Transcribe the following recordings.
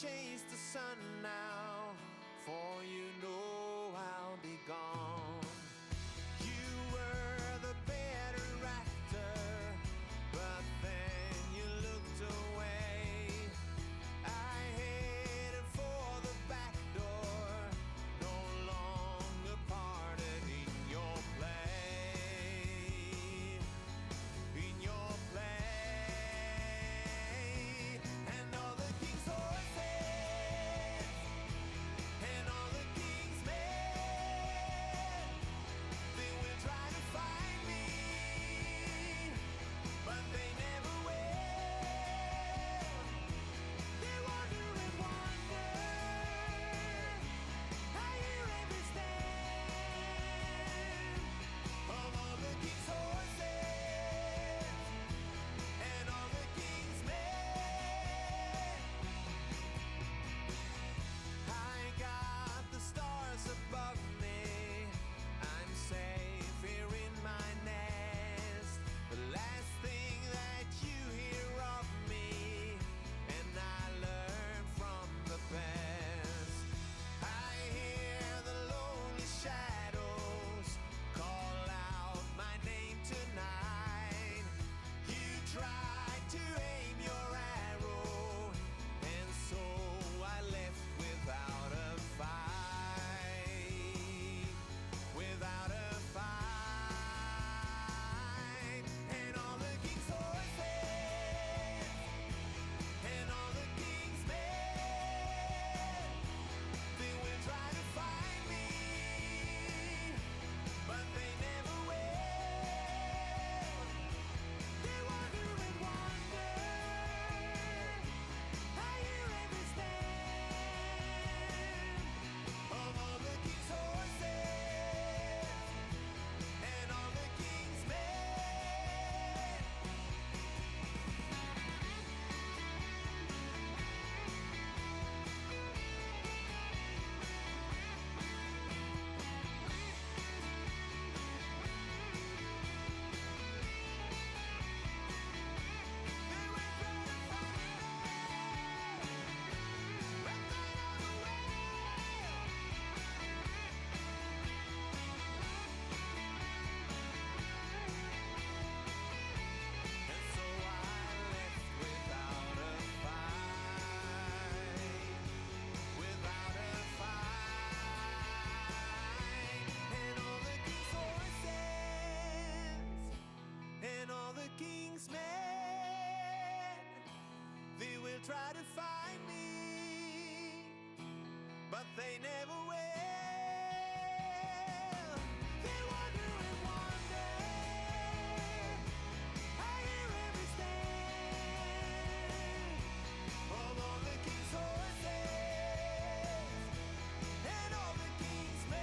chase the sun now, for you know I'll be gone. You were the better actor, but then you looked away. I headed for the back door, no longer parted in your play, in your play. And all the king's horses and all the king's men, they will try to find me, but they never will. They wonder and wonder how you ever stand. Of all the king's horses and all the king's men, I got the stars above me. I'm safe here in my nest. The last thing that you hear of me, and I learn from the best. I hear the lonely shadows call out my name tonight. You tried to aim your arrow, and so I left without a fight, without a fight. And all the king's horses and all the king's men, they will try to find me, but they never will. They wonder and wonder how you ever stand. Of all the king's horses and all the king's men. They will try to find me, but they never will. And so I left without a fight, without a fight. And all the king's horses and all the king's men, they will try to find me, but they never will. They wonder and wonder how you ever stand. Of all the king's horses and all the king's men.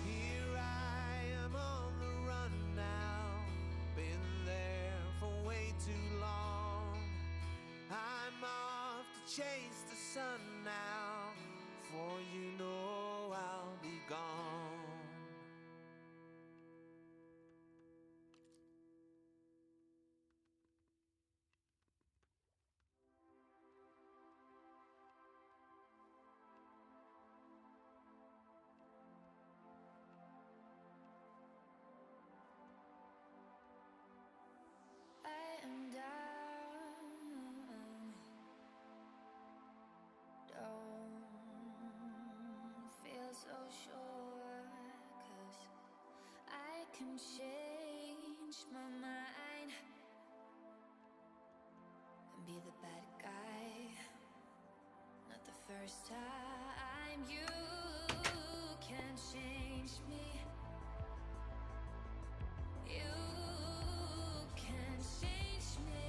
Here I am on the run now, been there for way too long. I'm off to chase the sun now, for you know I'll be gone. I am down. Don't feel so sure, 'cause I can change my mind and be the bad guy. Not the first time. You can change me. You can change me.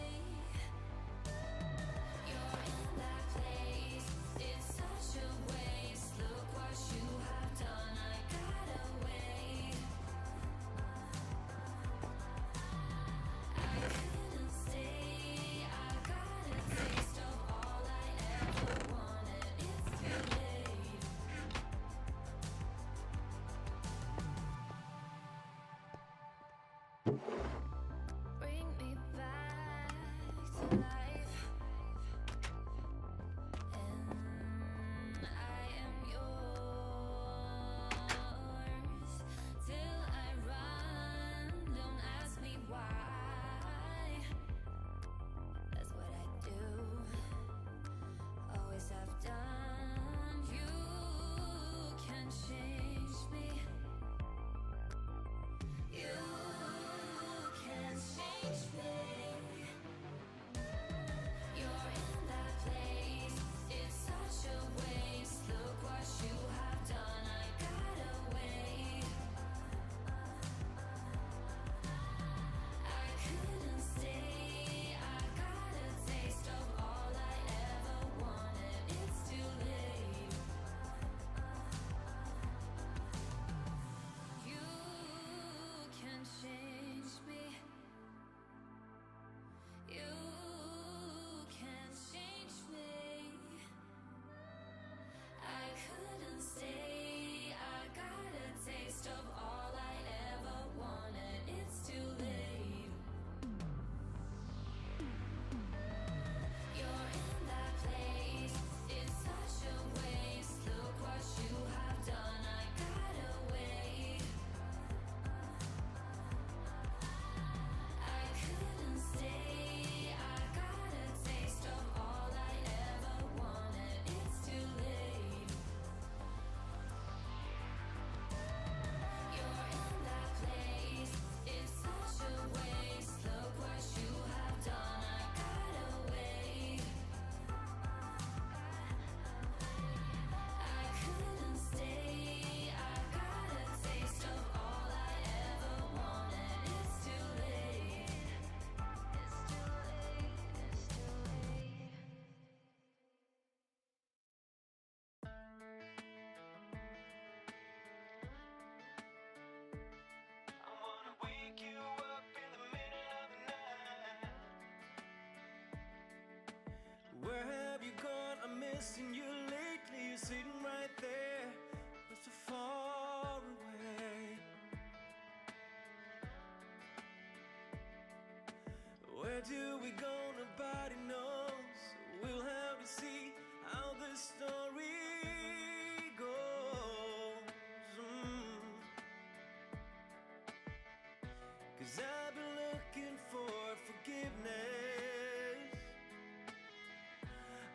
You're in that place. It's such a waste. Look what you have done. I gotta wait. I couldn't stay. I got a taste of all I ever wanted. It's too late. missing you lately. You're sitting right there, but so far away. Where do we go? Nobody knows. We'll have to see how this story goes. 'Cause I've been looking for forgiveness.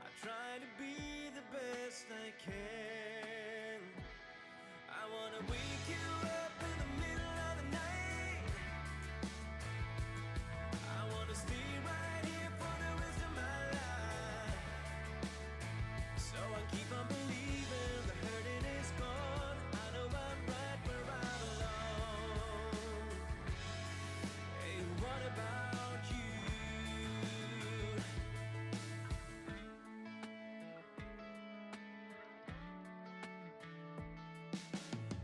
I try to be the best I can. I wanna wake you up in the middle of the night. I wanna stay right here for the rest of my life. So I keep on believing the hurting is gone. I know I'm right where I belong. Hey, what about you?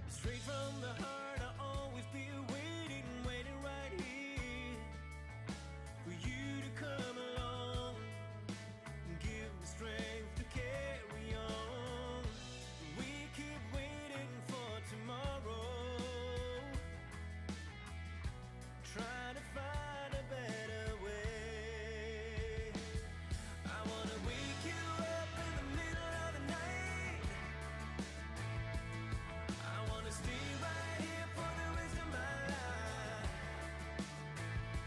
Straight from the heart, I'll always be waiting, waiting right here for you to come along and give me strength to carry on. We keep waiting for tomorrow, trying to find a better way. I wanna wake you up in the middle of the night. I wanna stay right here for the rest of my life.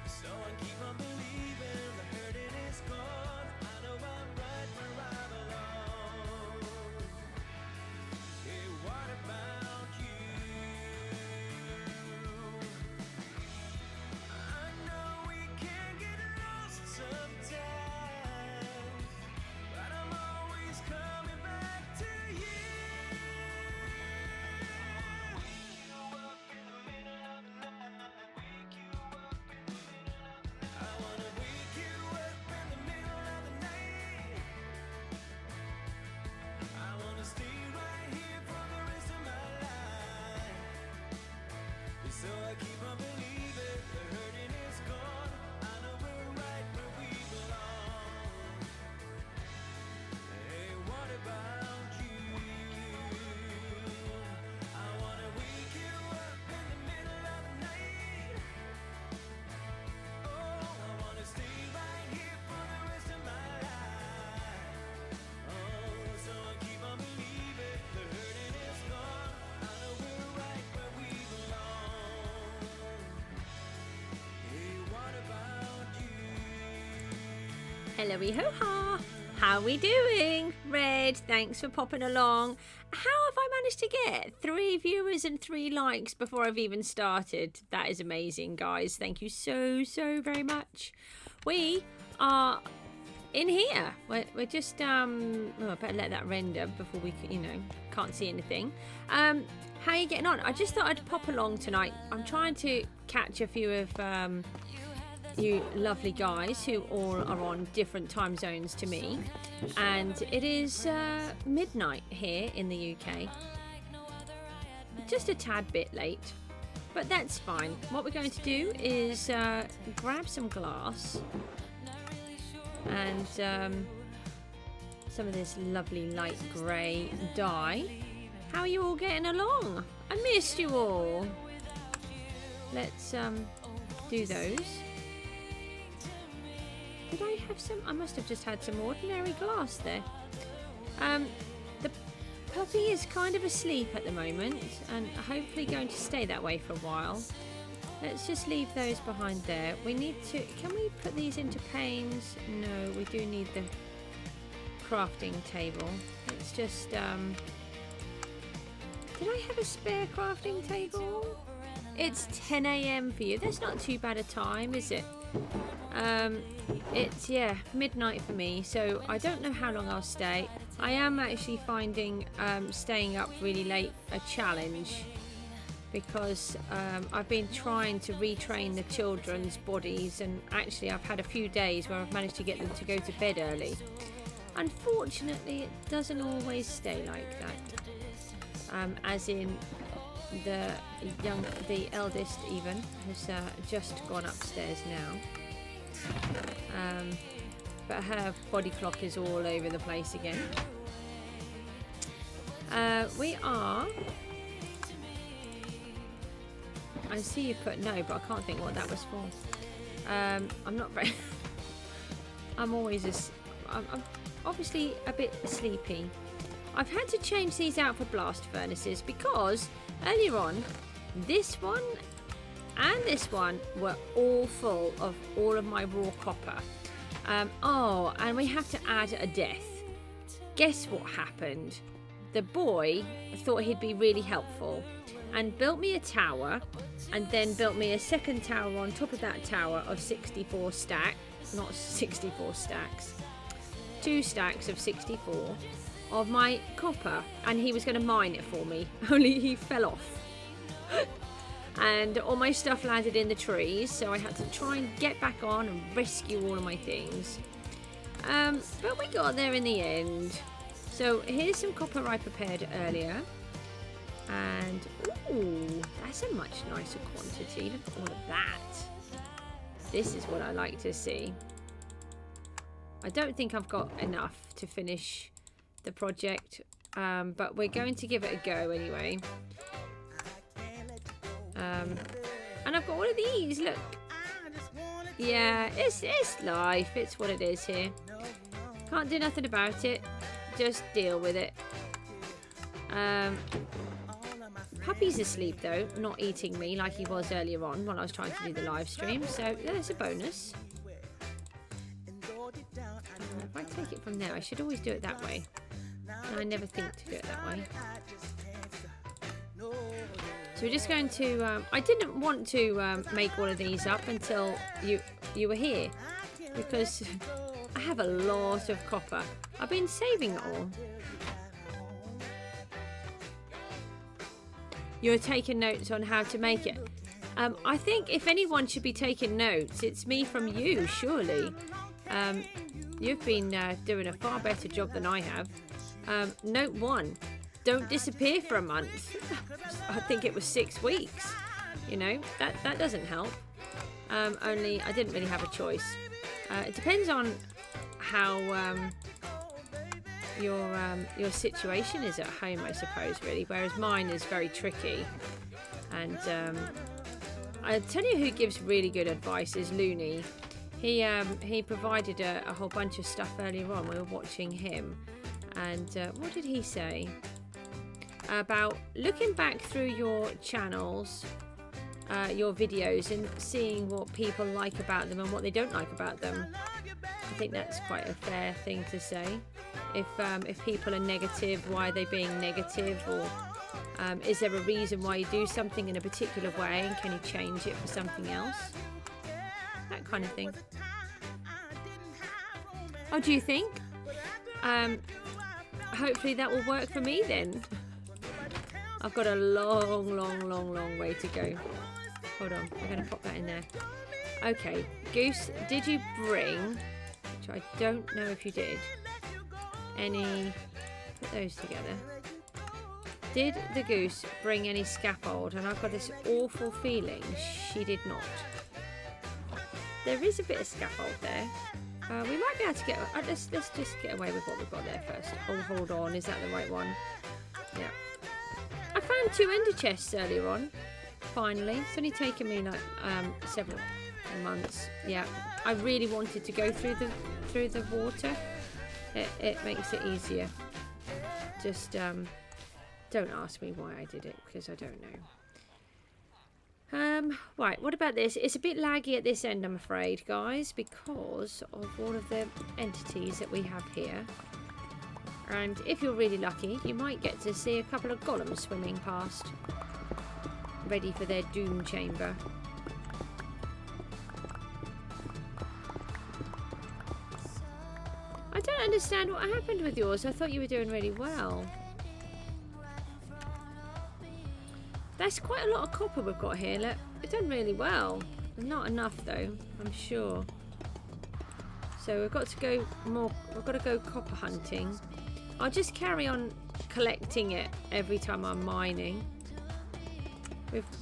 So I keep on believing the hurting is gone. I know I'm right where I belong. Hey, what about you? I know we can get lost sometimes, but I'm always coming back to you. Wake you up in the middle of the night. Wake you up in the middle of the night. I wanna wake you up in the middle of the night. I wanna stay right here for the rest of my life. So I keep on believing the hurting is gone. I know we're right where we belong. Hey, what about you? I wanna wake you up in the middle of the night. Oh, I wanna stay right here for the rest of my life. Oh, so I keep on believing the hurting is gone. I know we're right where we belong. Hey, what about you? Hello, ho-ha! How we doing? Red, thanks for popping along. How have I managed to get 3 viewers and 3 likes before I've even started? That is amazing, guys. Thank you so very much. We are in here. We're just, oh, I better let that render before we, can't see anything. How are you getting on? I just thought I'd pop along tonight. I'm trying to catch a few of you lovely guys who all are on different time zones to me, and it is midnight here in the UK. Just a tad bit late, but that's fine. What we're going to do is grab some glass and some of this lovely light grey dye. How are you all getting along? I missed you all. Let's do those. Did I have some? I must have just had some ordinary glass there. The puppy is kind of asleep at the moment and hopefully going to stay that way for a while. Let's just leave those behind there. We need to, can we put these into panes? No, we do need the crafting table. Let's just, did I have a spare crafting table? It's 10 AM for you. That's not too bad a time, is it? It's, yeah, midnight for me, so I don't know how long I'll stay. I am actually finding staying up really late a challenge, because I've been trying to retrain the children's bodies, and actually I've had a few days where I've managed to get them to go to bed early. Unfortunately, it doesn't always stay like that. As in the eldest even has just gone upstairs now. but her body clock is all over the place again. We are... I see you put no, but I can't think what that was for. I'm not very... I'm always I'm obviously a bit sleepy. I've had to change these out for blast furnaces because earlier on, this one and this one were all full of all of my raw copper. Oh, and we have to add a death. Guess what happened? The boy thought he'd be really helpful and built me a tower, and then built me a second tower on top of that tower of 64 stacks, not 64 stacks, 2 stacks of 64 of my copper, and he was going to mine it for me, only he fell off. And all my stuff landed in the trees, so I had to try and get back on and rescue all of my things. But we got there in the end. So here's some copper I prepared earlier. And, ooh, that's a much nicer quantity. Look at all of that. This is what I like to see. I don't think I've got enough to finish the project, but we're going to give it a go anyway. And I've got one of these, look. Yeah, it's life. It's what it is here. Can't do nothing about it. Just deal with it. Puppy's asleep though, not eating me like he was earlier on when I was trying to do the live stream, so there's a bonus. If I take it from there, I should always do it that way. And I never think to do it that way. So we're just going to, I didn't want to make all of these up until you were here, because I have a lot of copper. I've been saving it all. You're taking notes on how to make it. I think if anyone should be taking notes, it's me from you, surely. You've been doing a far better job than I have. Note 1, don't disappear for a month. I think it was 6 weeks. You know, that doesn't help. Only I didn't really have a choice. It depends on how your situation is at home, I suppose, really. Whereas mine is very tricky. And I'll tell you who gives really good advice is Looney. He provided a whole bunch of stuff earlier on. We were watching him, and what did he say about looking back through your channels, your videos, and seeing what people like about them and what they don't like about them? I think that's quite a fair thing to say. If people are negative, why are they being negative, or is there a reason why you do something in a particular way, and can you change it for something else? That kind of thing. Oh, do you think? Hopefully that will work for me then. I've got a long way to go. Hold on, I'm going to pop that in there. Okay, Goose, did you bring, which I don't know if you did, any, put those together. Did the Goose bring any scaffold? And I've got this awful feeling she did not. There is a bit of scaffold there. We might be able to get, let's just get away with what we've got there first. Oh, hold on, is that the right one? Yeah. I found 2 ender chests earlier on, finally. It's only taken me like several months. Yeah, I really wanted to go through the water. It makes it easier. Just don't ask me why I did it, because I don't know. Right, what about this? It's a bit laggy at this end, I'm afraid, guys, because of all of the entities that we have here. And if you're really lucky, you might get to see a couple of golems swimming past, ready for their doom chamber. I don't understand what happened with yours. I thought you were doing really well. That's quite a lot of copper we've got here. Look, we've done really well. Not enough though, I'm sure. So we've got to go more. We've got to go copper hunting. I'll just carry on collecting it every time I'm mining.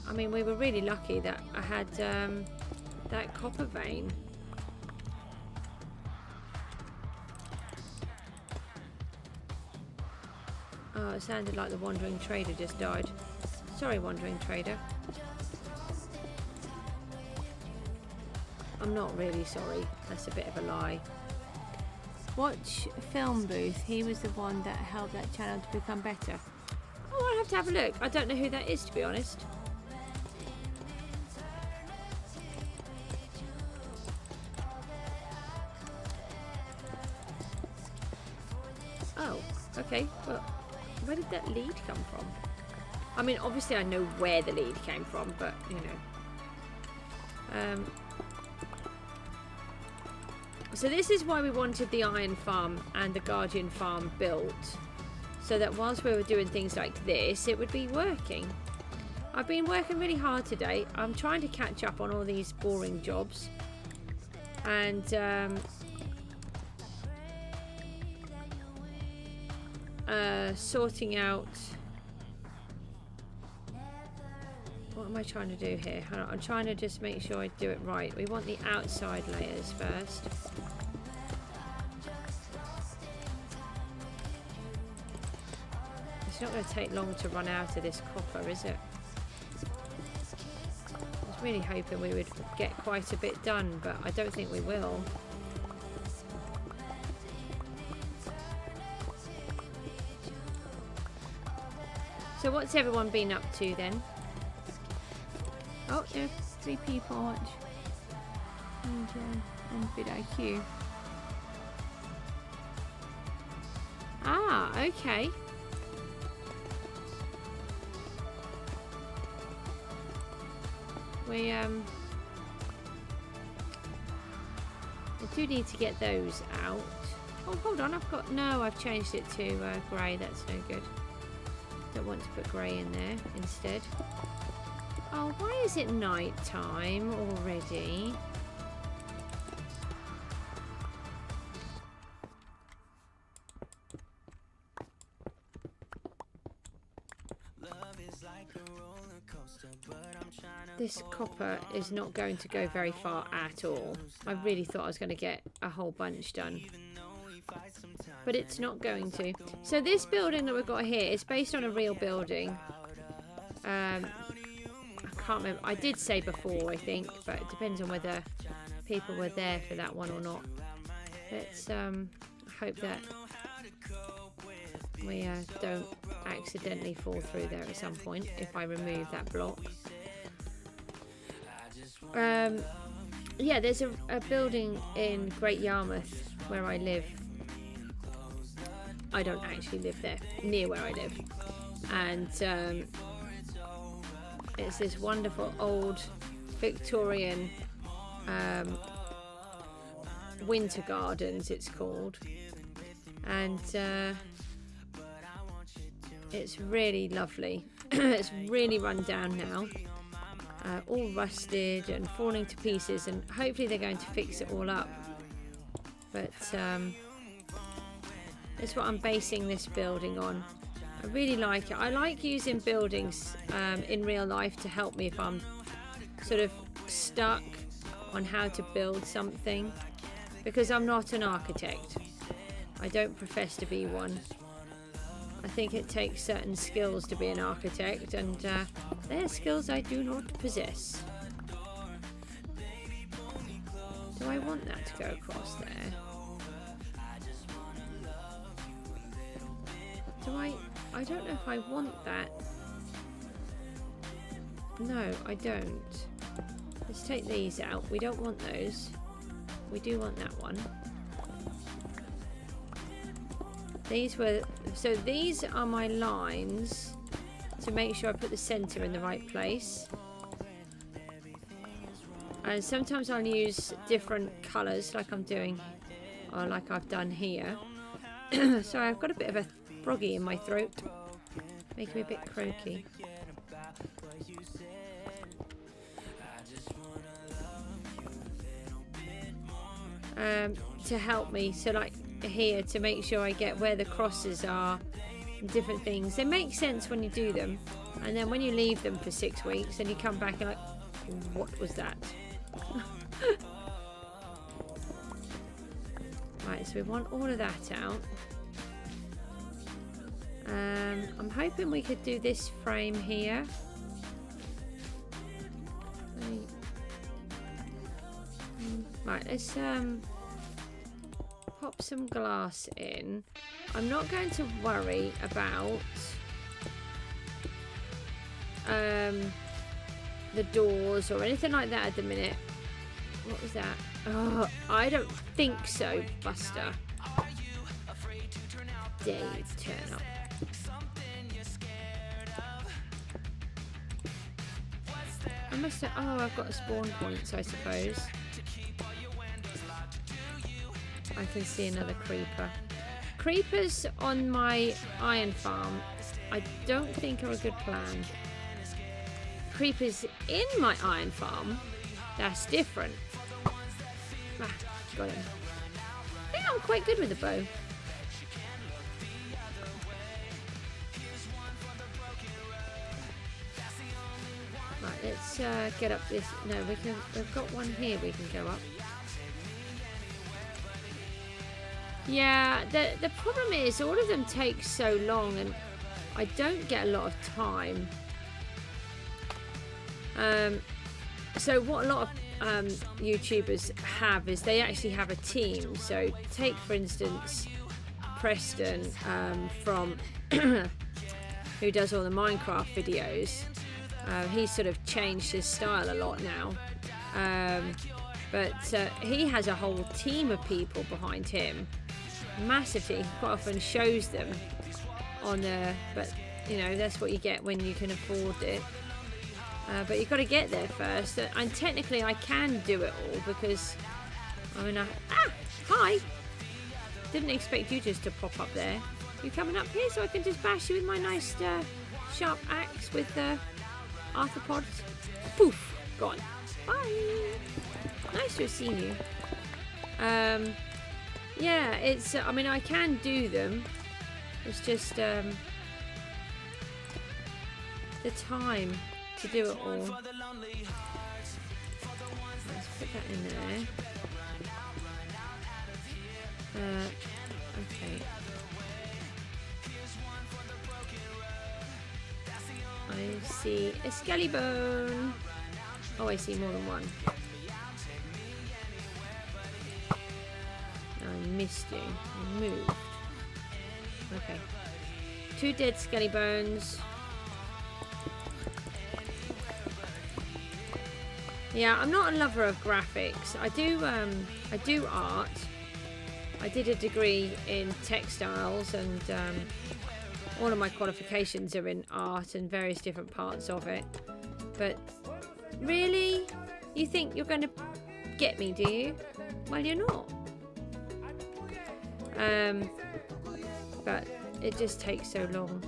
I mean, we were really lucky that I had that copper vein. Oh, it sounded like the wandering trader just died. Sorry, wandering trader. I'm not really sorry. That's a bit of a lie. Watch Film Booth. He was the one that helped that channel to become better. Oh, I'll have to have a look. I don't know who that is, to be honest. Oh, okay. Well, where did that lead come from? I mean, obviously I know where the lead came from, but, you know. So this is why we wanted the iron farm and the guardian farm built. So that whilst we were doing things like this, it would be working. I've been working really hard today. I'm trying to catch up on all these boring jobs. And sorting out... What am I trying to do here? I'm trying to just make sure I do it right. We want the outside layers first. It's not going to take long to run out of this copper, is it? I was really hoping we would get quite a bit done, but I don't think we will. So what's everyone been up to then? Oh, there are 3 people watch. And vidIQ. Ah, okay. We I do need to get those out. Oh, hold on, I've changed it to grey. That's no good. Don't want to put grey in there instead. Oh, why is it night time already? This copper is not going to go very far at all. I really thought I was going to get a whole bunch done, but it's not going to. So this building that we've got here is based on a real building. I can't remember. I did say before, I think, but it depends on whether people were there for that one or not. Let's hope that we don't accidentally fall through there at some point if I remove that block. Yeah, there's a building in Great Yarmouth where I live. I don't actually live there, near where I live. And it's this wonderful old Victorian winter gardens, it's called. And it's really lovely. It's really run down now. All rusted and falling to pieces, and hopefully they're going to fix it all up. But that's what I'm basing this building on. I really like it. I like using buildings in real life to help me if I'm sort of stuck on how to build something, because I'm not an architect. I don't profess to be one. I think it takes certain skills to be an architect, and they're skills I do not possess. Do I want that to go across there? I don't know if I want that. No, I don't. Let's take these out. We don't want those. We do want that one. These are my lines to make sure I put the center in the right place. And sometimes I'll use different colors like I'm doing, or like I've done here. Sorry, I've got a bit of a froggy in my throat, making me a bit croaky. To help me, so like here, to make sure I get where the crosses are and different things. They make sense when you do them, and then when you leave them for 6 weeks and you come back and like, what was that? Right, so we want all of that out. I'm hoping we could do this frame here. Right, let's pop some glass in. I'm not going to worry about the doors or anything like that at the minute. What was that? Oh, I don't think so, Buster. Dave, turn up. I must have, oh, I've got a spawn points, I suppose. I can see another creeper. Creepers on my iron farm, I don't think are a good plan. Creepers in my iron farm, that's different. Ah, got him. I think I'm quite good with the bow. Right, let's get up this. No, we've got one here we can go up. Yeah, the problem is all of them take so long and I don't get a lot of time. So what a lot of YouTubers have is they actually have a team. So take for instance Preston from who does all the Minecraft videos. He's sort of changed his style a lot now. But he has a whole team of people behind him. Massively, quite often shows them on but you know, that's what you get when you can afford it. But you've got to get there first, and technically I can do it all because I mean, hi, didn't expect you just to pop up there. You coming up here so I can just bash you with my nice sharp axe with the arthropods? Poof, gone. Bye. Nice to have seen you. Yeah, it's. I mean, I can do them. It's just the time to do it all. Let's put that in there. Okay. I see a skelly bone. Oh, I see more than one. I missed you. I moved. Okay. 2 dead skelly bones. Yeah, I'm not a lover of graphics. I do art. I did a degree in textiles, and all of my qualifications are in art and various different parts of it. But really, you think you're going to get me, do you? Well, you're not. But it just takes so long.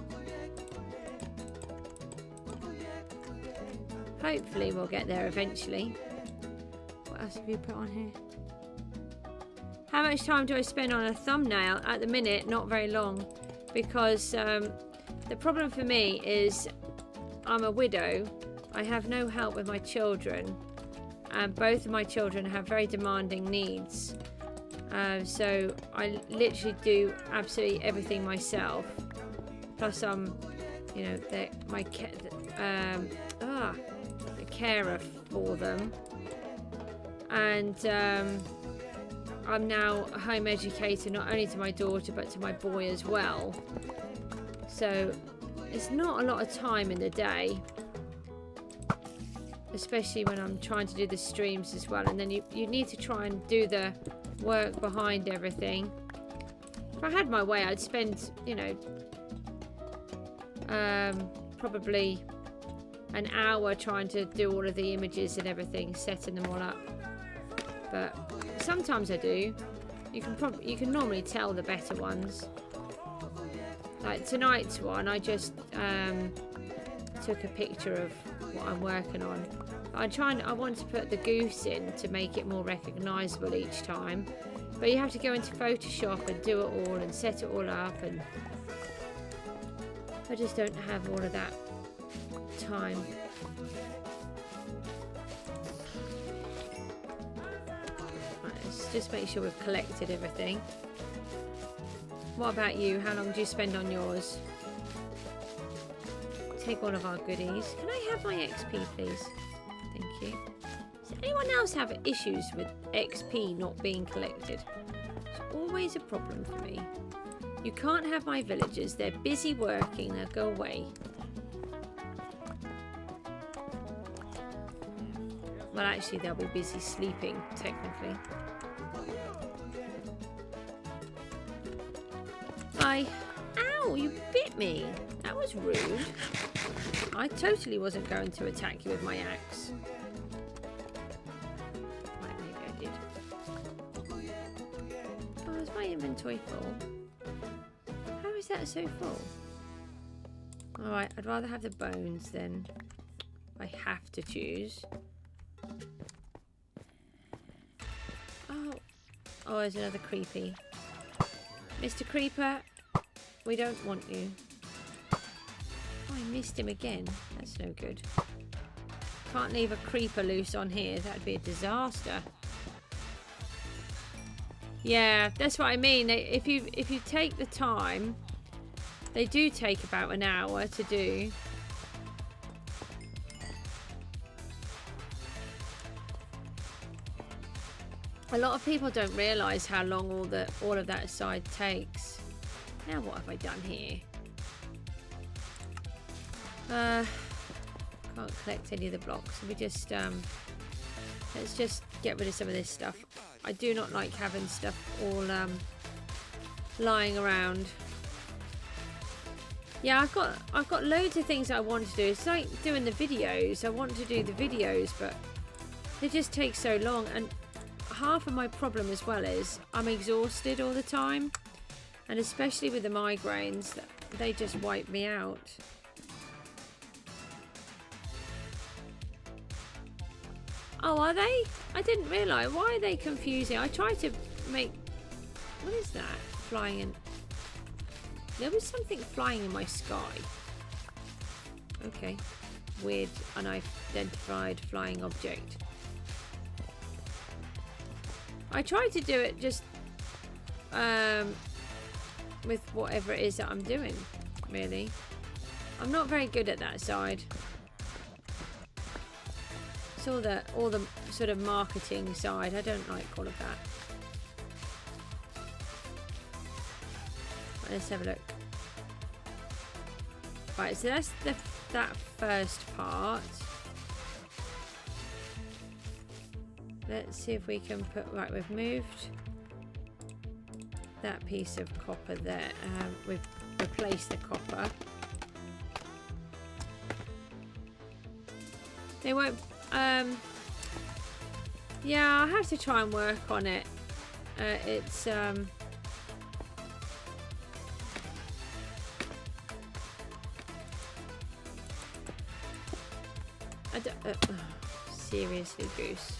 Hopefully we'll get there eventually. What else have you put on here? How much time do I spend on a thumbnail? At the minute, not very long, because the problem for me is I'm a widow. I have no help with my children, and both of my children have very demanding needs. So I literally do absolutely everything myself. Plus, I'm, you know, a carer for them, and I'm now a home educator, not only to my daughter but to my boy as well. So it's not a lot of time in the day, especially when I'm trying to do the streams as well. And then you need to try and do the work behind everything. If I had my way, I'd spend, you know, probably an hour trying to do all of the images and everything, setting them all up. But sometimes I do. You can normally tell the better ones. Like tonight's one, I just took a picture of what I'm working on. I want to put the goose in to make it more recognisable each time. But you have to go into Photoshop and do it all and set it all up, and I just don't have all of that time. Right, let's just make sure we've collected everything. What about you? How long do you spend on yours? take all of our goodies. Can I have my XP, please? Thank you. Does anyone else have issues with XP not being collected? It's always a problem for me. You can't have my villagers. They're busy working. Now go away. Well, actually, they'll be busy sleeping, technically. Bye. Ow, you bit me. That was rude. I totally wasn't going to attack you with my axe. Right, maybe I did. Oh, is my inventory full? How is that so full? Alright, I'd rather have the bones then. I have to choose. Oh, there's another creepy. Mr. Creeper, we don't want you. Oh, I missed him again. That's no good. Can't leave a creeper loose on here. That'd be a disaster. Yeah, that's what I mean. If you take the time, they do take about an hour to do. A lot of people don't realise how long all of that side takes. Now what have I done here? Can't collect any of the blocks. We just let's just get rid of some of this stuff. I do not like having stuff all lying around. Yeah, I've got loads of things I want to do. It's like doing the videos. I want to do the videos, but it just takes so long. And half of my problem as well is I'm exhausted all the time, and especially with the migraines, they just wipe me out. Oh, are they? I didn't realise. Why are they confusing? I tried to make... What is that? Flying in... There was something flying in my sky. Okay. Weird unidentified flying object. I tried to do it just with whatever it is that I'm doing, really. I'm not very good at that side. It's all the sort of marketing side. I don't like all of that. Right, let's have a look. Right, so that's that first part. Let's see if we can put... Right, we've moved that piece of copper there. We've replaced the copper. They won't... yeah, I'll have to try and work on it. It's... I don't... seriously, Goose.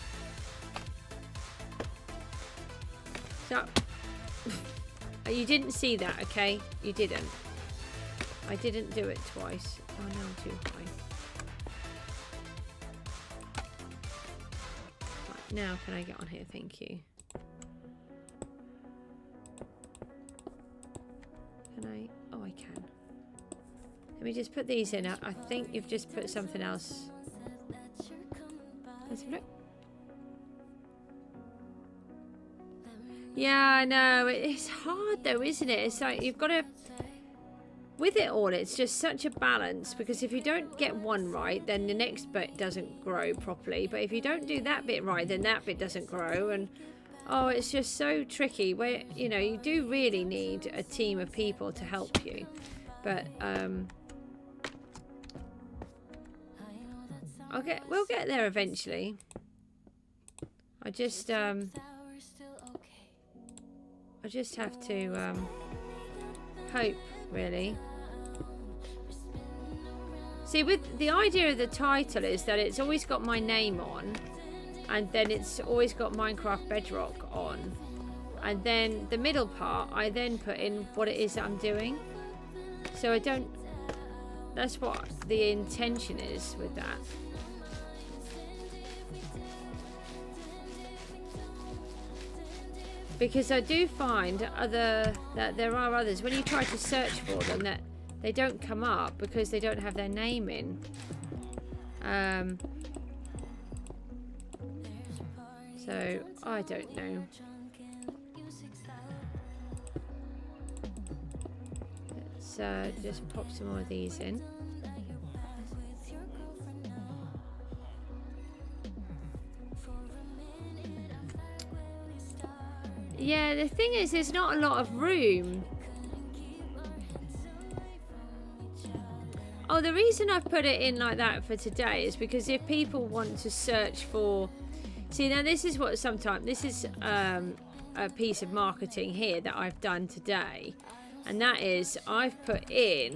So, you didn't see that, okay? You didn't. I didn't do it twice. Oh no, I'm too high. Right, now can I get on here? Thank you. Can I? Oh, I can. Let me just put these in. I think you've just put something else. Let's look. Yeah, I know. It's hard though, isn't it? It's like you've got to... With it all, it's just such a balance, because if you don't get one right, then the next bit doesn't grow properly. But if you don't do that bit right, then that bit doesn't grow. And, oh, it's just so tricky. Where, you know, you do really need a team of people to help you. But, we'll get there eventually. I just have to hope, really. See, with the idea of the title is that it's always got my name on, and then it's always got Minecraft Bedrock on, and then the middle part I then put in what it is that I'm doing. So I don't... That's what the intention is with that. Because I do find that there are others, when you try to search for them, that they don't come up because they don't have their name in. So I don't know. Let's just pop some more of these in. Yeah, the thing is, there's not a lot of room. Oh, the reason I've put it in like that for today is because if people want to search for... See, now this is what sometimes... This is a piece of marketing here that I've done today. And that is, I've put in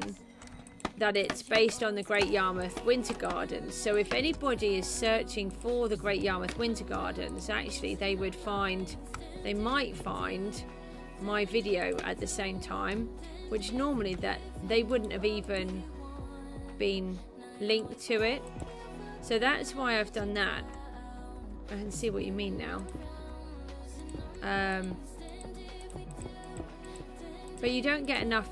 that it's based on the Great Yarmouth Winter Gardens. So if anybody is searching for the Great Yarmouth Winter Gardens, actually they would find... They might find my video at the same time, which normally that they wouldn't have even been linked to it. So that's why I've done that. I can see what you mean now. But you don't get enough.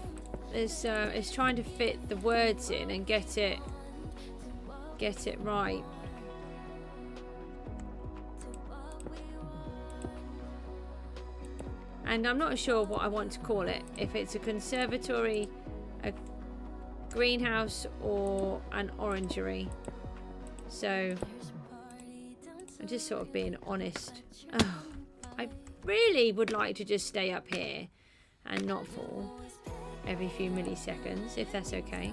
It's trying to fit the words in and get it right. And I'm not sure what I want to call it. If it's a conservatory, a greenhouse, or an orangery. So I'm just sort of being honest. Oh, I really would like to just stay up here and not fall every few milliseconds, if that's okay.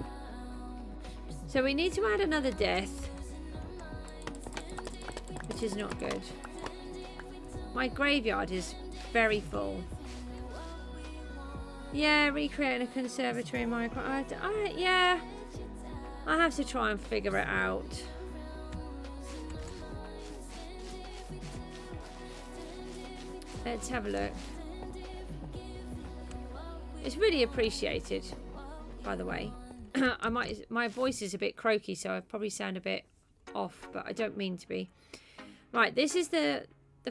So we need to add another death, which is not good. My graveyard is very full. Yeah, recreating a conservatory in Minecraft. Yeah, I have to try and figure it out. Let's have a look. It's really appreciated, by the way. My voice is a bit croaky, so I probably sound a bit off, but I don't mean to be. Right, this is the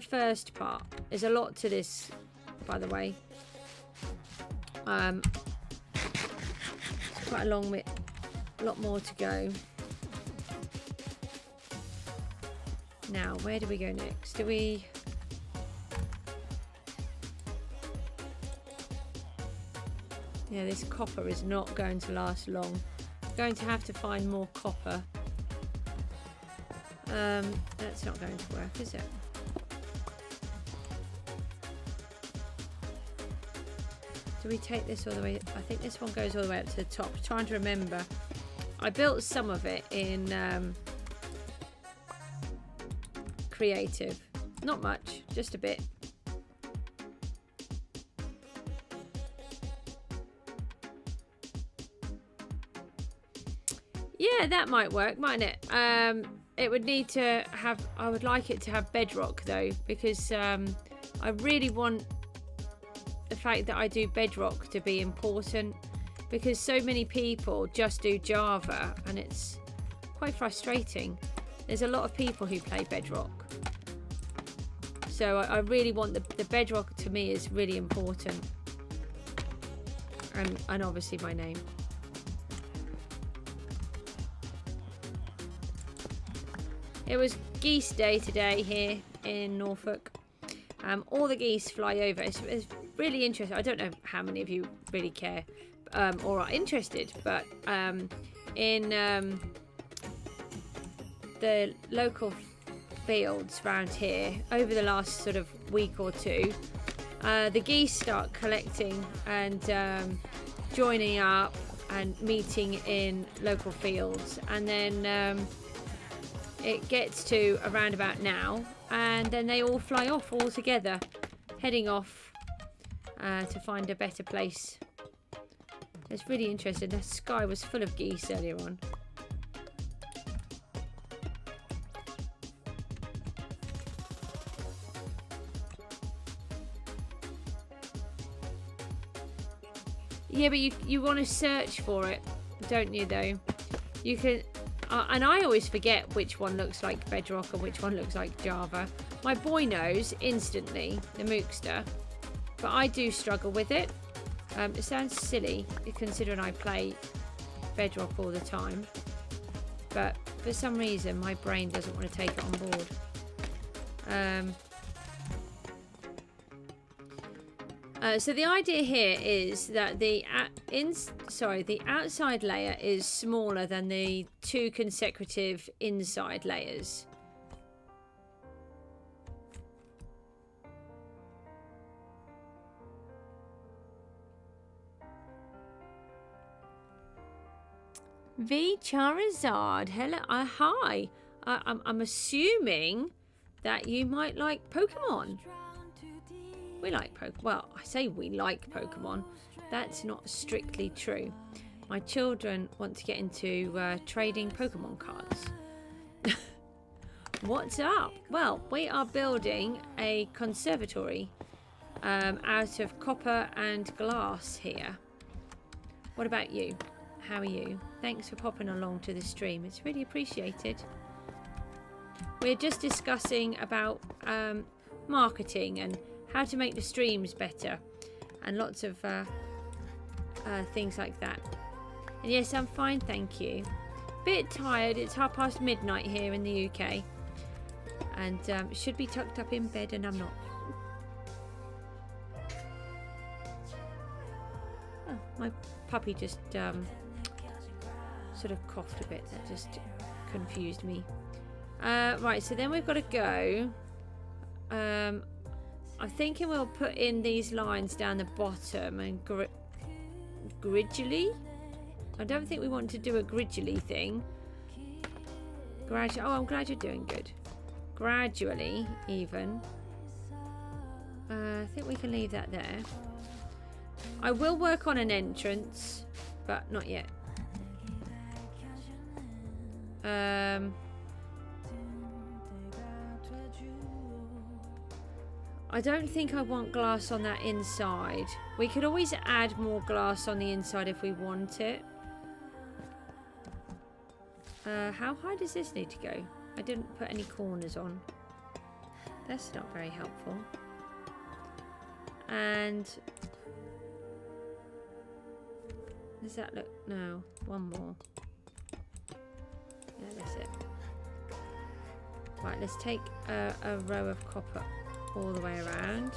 first part. There's a lot to this, by the way. It's quite a long bit, a lot more to go. Now, where do we go next? Do we... Yeah, this copper is not going to last long. I'm going to have to find more copper. That's not going to work, is it? Do we take this all the way? I think this one goes all the way up to the top. I'm trying to remember. I built some of it in creative. Not much, just a bit. Yeah, that might work, mightn't it? It would need to have... I would like it to have bedrock, though, because I really want the fact that I do bedrock to be important, because so many people just do Java, and it's quite frustrating. There's a lot of people who play bedrock. So I really want the bedrock, to me, is really important. And obviously my name. It was geese day today here in Norfolk. All the geese fly over. It's really interesting. I don't know how many of you really care or are interested, but in the local fields around here, over the last sort of week or two, the geese start collecting and joining up and meeting in local fields, and then it gets to around about now, and then they all fly off all together, heading off to find a better place. It's really interesting. The sky was full of geese earlier on. Yeah, but you want to search for it, don't you, though? You can... and I always forget which one looks like Bedrock and which one looks like Java. My boy knows instantly, the Mookster, but I do struggle with it. It sounds silly considering I play Bedrock all the time, but for some reason my brain doesn't want to take it on board. So the idea here is that the outside layer is smaller than the 2 consecutive inside layers. V Charizard, hello, hi. I'm assuming that you might like Pokemon. We like Pokemon. Well, I say we like Pokemon. That's not strictly true. My children want to get into trading Pokemon cards. What's up? Well, we are building a conservatory out of copper and glass here. What about you? How are you? Thanks for popping along to the stream. It's really appreciated. We're just discussing about marketing and how to make the streams better and lots of things like that. And yes, I'm fine, thank you. Bit tired. It's midnight here in the UK, and should be tucked up in bed, and I'm not. Oh, my puppy just sort of coughed a bit. That just confused me. Right, so then we've got to go. I'm thinking we'll put in these lines down the bottom and gradually. I don't think we want to do a gradually thing. Oh, I'm glad you're doing good. Gradually, even. I think we can leave that there. I will work on an entrance, but not yet. I don't think I want glass on that inside. We could always add more glass on the inside if we want it. How high does this need to go? I didn't put any corners on. That's not very helpful. And does that look? No, one more. Yeah, that's it. Right, let's take a row of copper all the way around.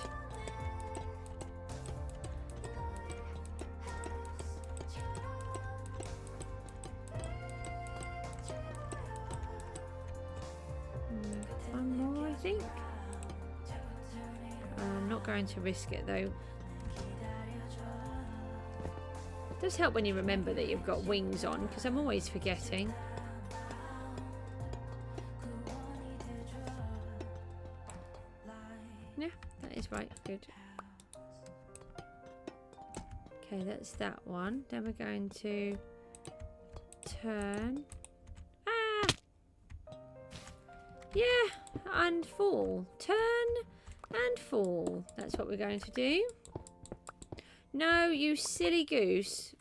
One more, I think. I'm not going to risk it though. It does help when you remember that you've got wings on, because I'm always forgetting. Yeah, that is right. Good. Okay, that's that one. Then we're going to turn. Ah! Yeah, and fall. Turn and fall. That's what we're going to do. No, you silly goose.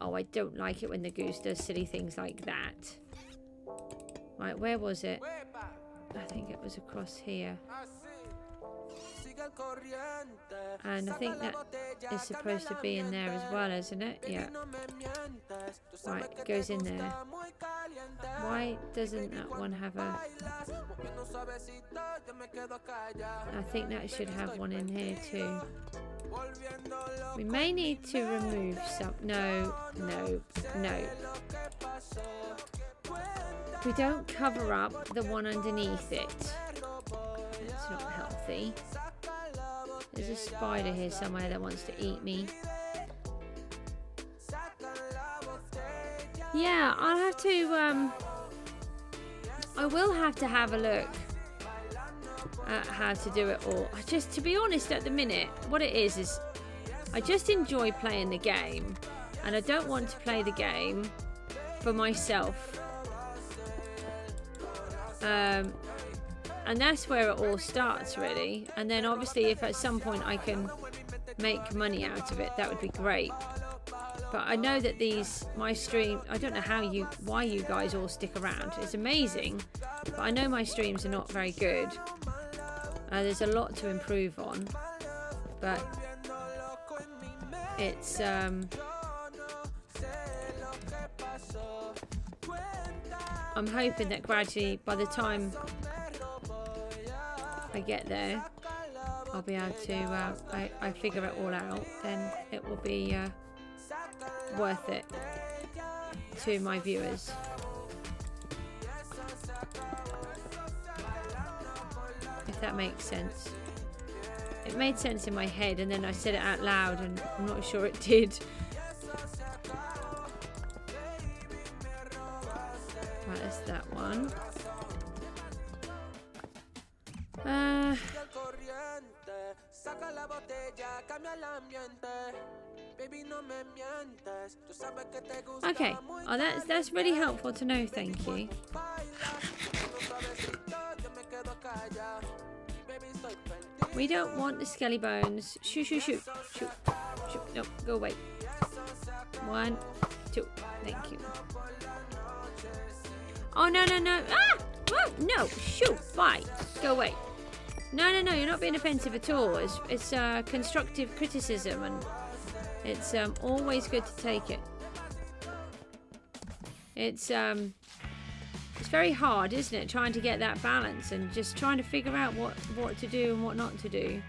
Oh, I don't like it when the goose does silly things like that. Right, where was it? I think it was across here. And I think that is supposed to be in there as well, isn't it? Yeah. Right, it goes in there. Why doesn't that one have a... I think that should have one in here too. We may need to remove some... No, no, no. We don't cover up the one underneath it. That's not healthy. There's a spider here somewhere that wants to eat me. Yeah, I'll have to... I will have to have a look at how to do it all. To be honest, at the minute, what it is I just enjoy playing the game, and I don't want to play the game for myself. And that's where it all starts, really. And then obviously if at some point I can make money out of it, that would be great. But I know that my stream, I don't know why you guys all stick around. It's amazing, but I know my streams are not very good. There's a lot to improve on, but it's I'm hoping that gradually, by the time I get there, I'll be able to I figure it all out, then it will be worth it to my viewers. If that makes sense. It made sense in my head, and then I said it out loud, and I'm not sure it did. Right, that's that one. Okay, oh, that's really helpful to know, thank you. We don't want the skelly bones. Shoot, shoot, shoot, shoot, shoot. No, go away. 1, 2, thank you. Oh, no, no, no. Ah! Oh, no, shoot, bye. Go away. No, no, no, you're not being offensive at all. It's constructive criticism, and it's always good to take it. It's very hard, isn't it, trying to get that balance and just trying to figure out what to do and what not to do.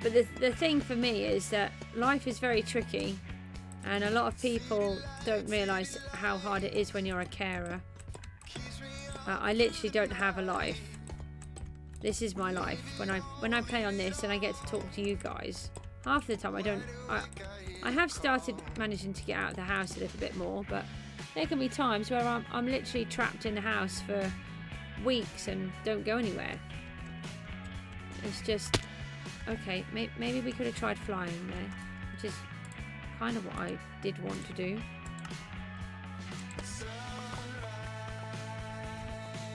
But the thing for me is that life is very tricky, and a lot of people don't realise how hard it is when you're a carer. I literally don't have a life. This is my life. When I play on this and I get to talk to you guys, half the time I have started managing to get out of the house a little bit more, but there can be times where I'm literally trapped in the house for weeks and don't go anywhere. It's just, okay, maybe we could have tried flying there, which is kind of what I did want to do.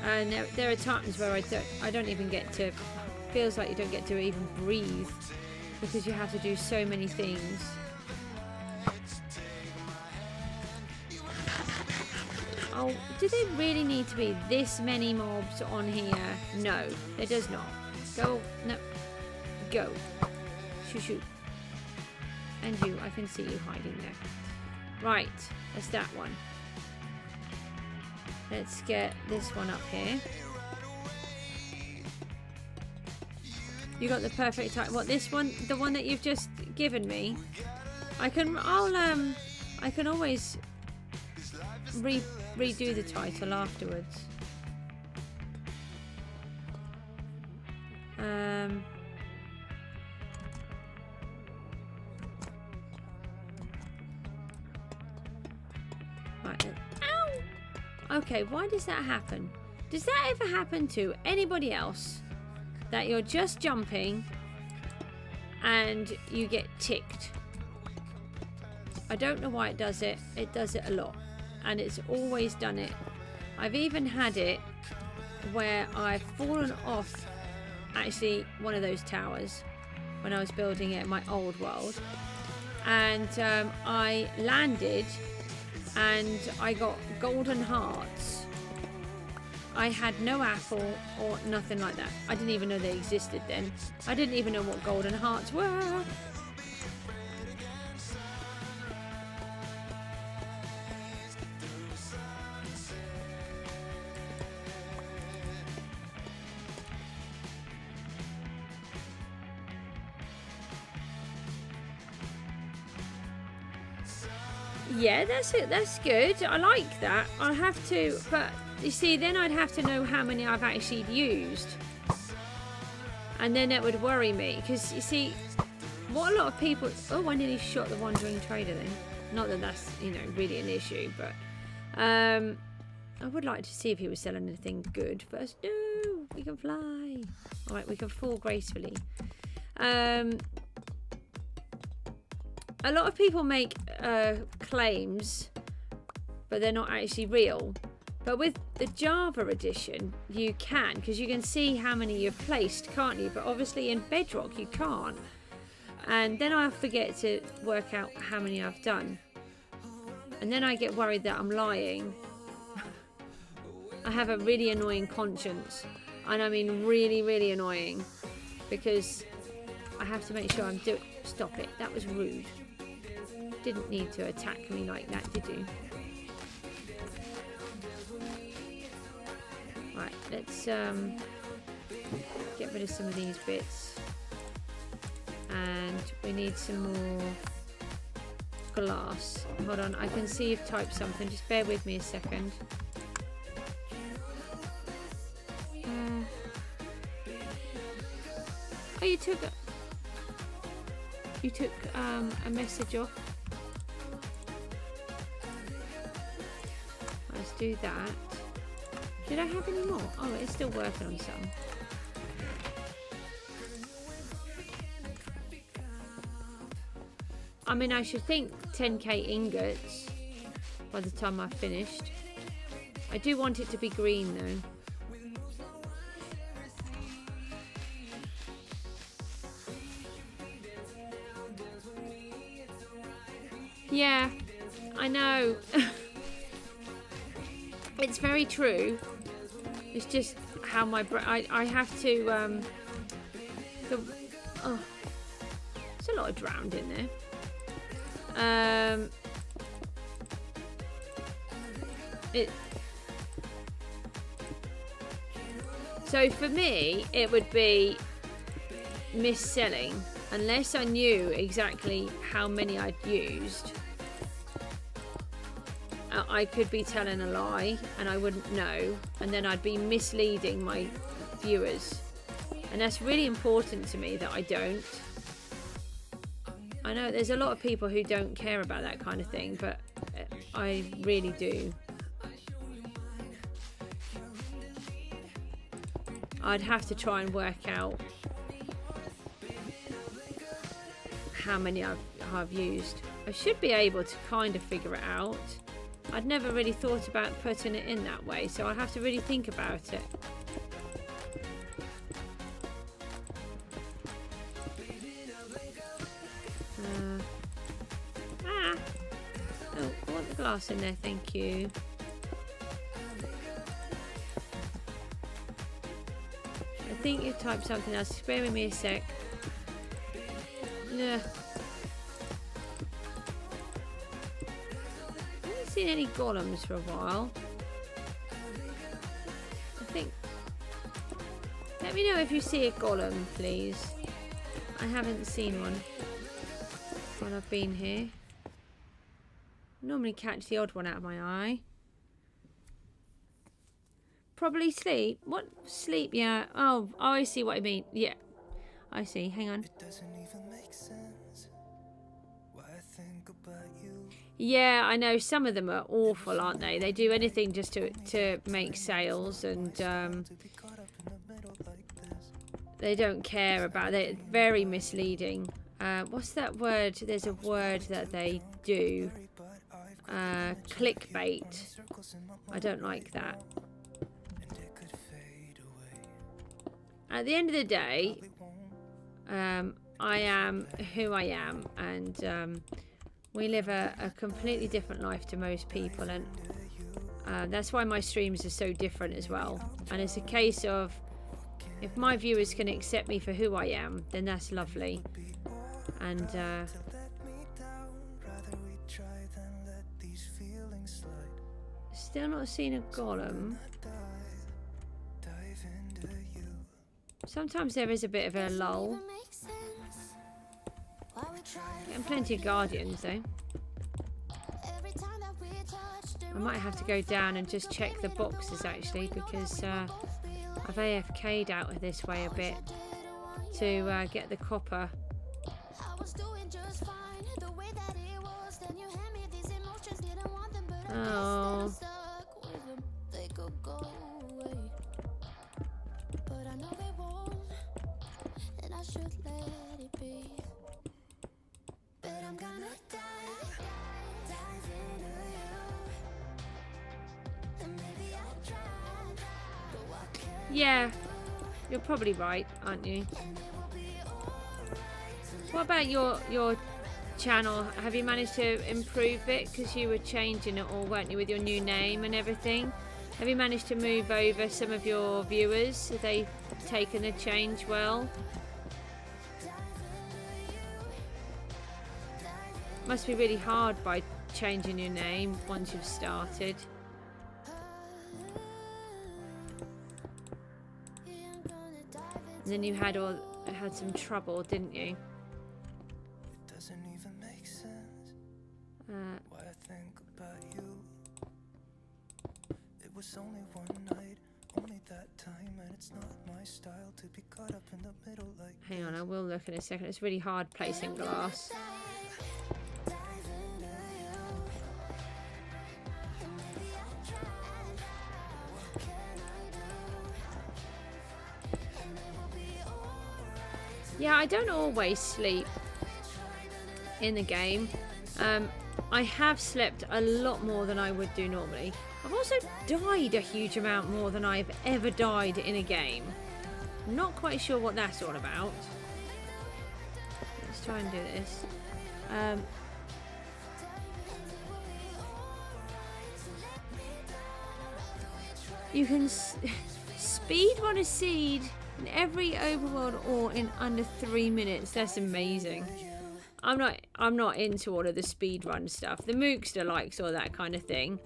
And there are times where I don't even get to, feels like you don't get to even breathe because you have to do so many things. Oh, do they really need to be this many mobs on here? No, there does not. Go, no, go. Shoot, shoot. And you, I can see you hiding there. Right, that's that one. Let's get this one up here. You got the perfect type. What, this one? The one that you've just given me? I can always redo the title afterwards. Right. Ow! Okay, why does that happen? Does that ever happen to anybody else? That you're just jumping and you get ticked? I don't know why it does it. It does it a lot. And it's always done it. I've even had it where I've fallen off actually one of those towers when I was building it in my old world, and I landed and I got golden hearts. I had no apple or nothing like that. I didn't even know they existed then. I didn't even know what golden hearts were. Yeah, that's it. That's good. I like that. I'll have to, but you see, then I'd have to know how many I've actually used, and then that would worry me, because you see, what a lot of people. Oh, I nearly shot the wandering trader then. Not that that's, you know, really an issue, but I would like to see if he was selling anything good first. No, we can fly. All right, we can fall gracefully. A lot of people make claims, but they're not actually real. But with the Java edition, you can, because you can see how many you've placed, can't you? But obviously in Bedrock, you can't. And then I forget to work out how many I've done. And then I get worried that I'm lying. I have a really annoying conscience. And I mean really, really annoying. because I have to make sure I'm doing. Stop it. That was rude. Didn't need to attack me like that, did you? Right, let's get rid of some of these bits. And we need some more glass. Hold on, I can see you've typed something. Just bear with me a second. Oh, you took a message off. Let's do that. Did I have any more? Oh, it's still working on some. I mean, I should think 10k ingots by the time I've finished. I do want it to be green though. Yeah, I know. It's very true. It's just how my I have to oh, there's a lot of drowned in there. So for me it would be mis-selling unless I knew exactly how many I'd used. I could be telling a lie and I wouldn't know, and then I'd be misleading my viewers, and that's really important to me that I don't. I know there's a lot of people who don't care about that kind of thing, but I really do. I'd have to try and work out how many I've used. I should be able to kind of figure it out. I'd never really thought about putting it in that way, so I'd have to really think about it. Oh, I want the glass in there, thank you. I think you typed something else. Spare with me a sec. Yeah. I haven't seen any golems for a while. I think. Let me know if you see a golem, please. I haven't seen one when I've been here. Normally catch the odd one out of my eye. Probably sleep. What? Sleep, yeah. Oh, I see what I mean. Yeah. I see. Hang on. It doesn't even make sense. Why I think about you. Yeah, I know. Some of them are awful, aren't they? They do anything just to make sales, and they don't care about it. It's very misleading. What's that word? There's a word that they do. Clickbait. I don't like that. At the end of the day, I am who I am, and we live a completely different life to most people, and that's why my streams are so different as well. And it's a case of, if my viewers can accept me for who I am, then that's lovely. And still not seen a golem. Sometimes there is a bit of a lull. Getting plenty of guardians though. I might have to go down and just check the boxes actually, because I've AFK'd out of this way a bit to get the copper. Oh. Yeah, you're probably right, aren't you? What about your channel? Have you managed to improve it? Because you were changing it all, weren't you, with your new name and everything? Have you managed to move over some of your viewers? Have they taken the change well? Must be really hard by changing your name once you've started. And then you had some trouble, didn't you? It doesn't even make sense. Why I think about you. It was only one night, only that time, and it's not my style to be caught up in the middle like. Hang on, I will look in a second. It's really hard placing glass. Yeah, I don't always sleep in the game. I have slept a lot more than I would do normally. I've also died a huge amount more than I've ever died in a game. I'm not quite sure what that's all about. Let's try and do this. You can speedrun a seed in every overworld ore in under 3 minutes. That's amazing. I'm not into all of the speedrun stuff. The Mookster likes all that kind of thing.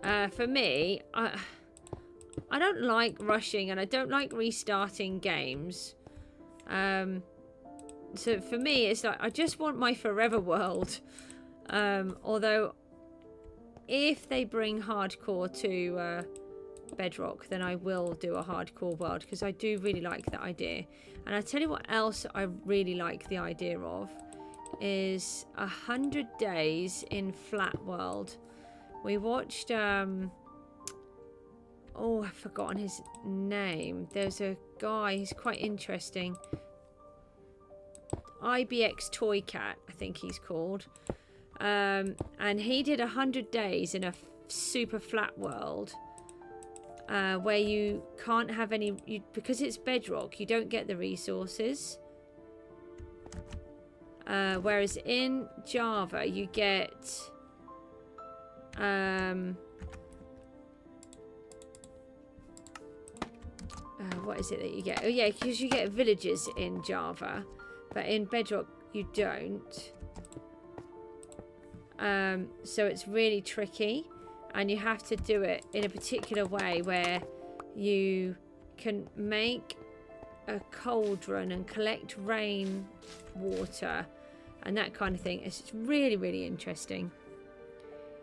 For me, I don't like rushing and I don't like restarting games. So for me, it's like I just want my forever world. Although, if they bring hardcore to Bedrock, then I will do a hardcore world because I do really like that idea. And I tell you what else I really like the idea of is 100 days in Flat World. We watched oh, I've forgotten his name. There's a guy, he's quite interesting. IBX Toy Cat, I think he's called. And he did 100 days in a super flat world. Where you can't have any, because it's Bedrock, you don't get the resources. Whereas in Java, you get what is it that you get? Oh yeah, because you get villages in Java, but in Bedrock you don't. So it's really tricky. And you have to do it in a particular way where you can make a cauldron and collect rain water and that kind of thing. It's really, really interesting.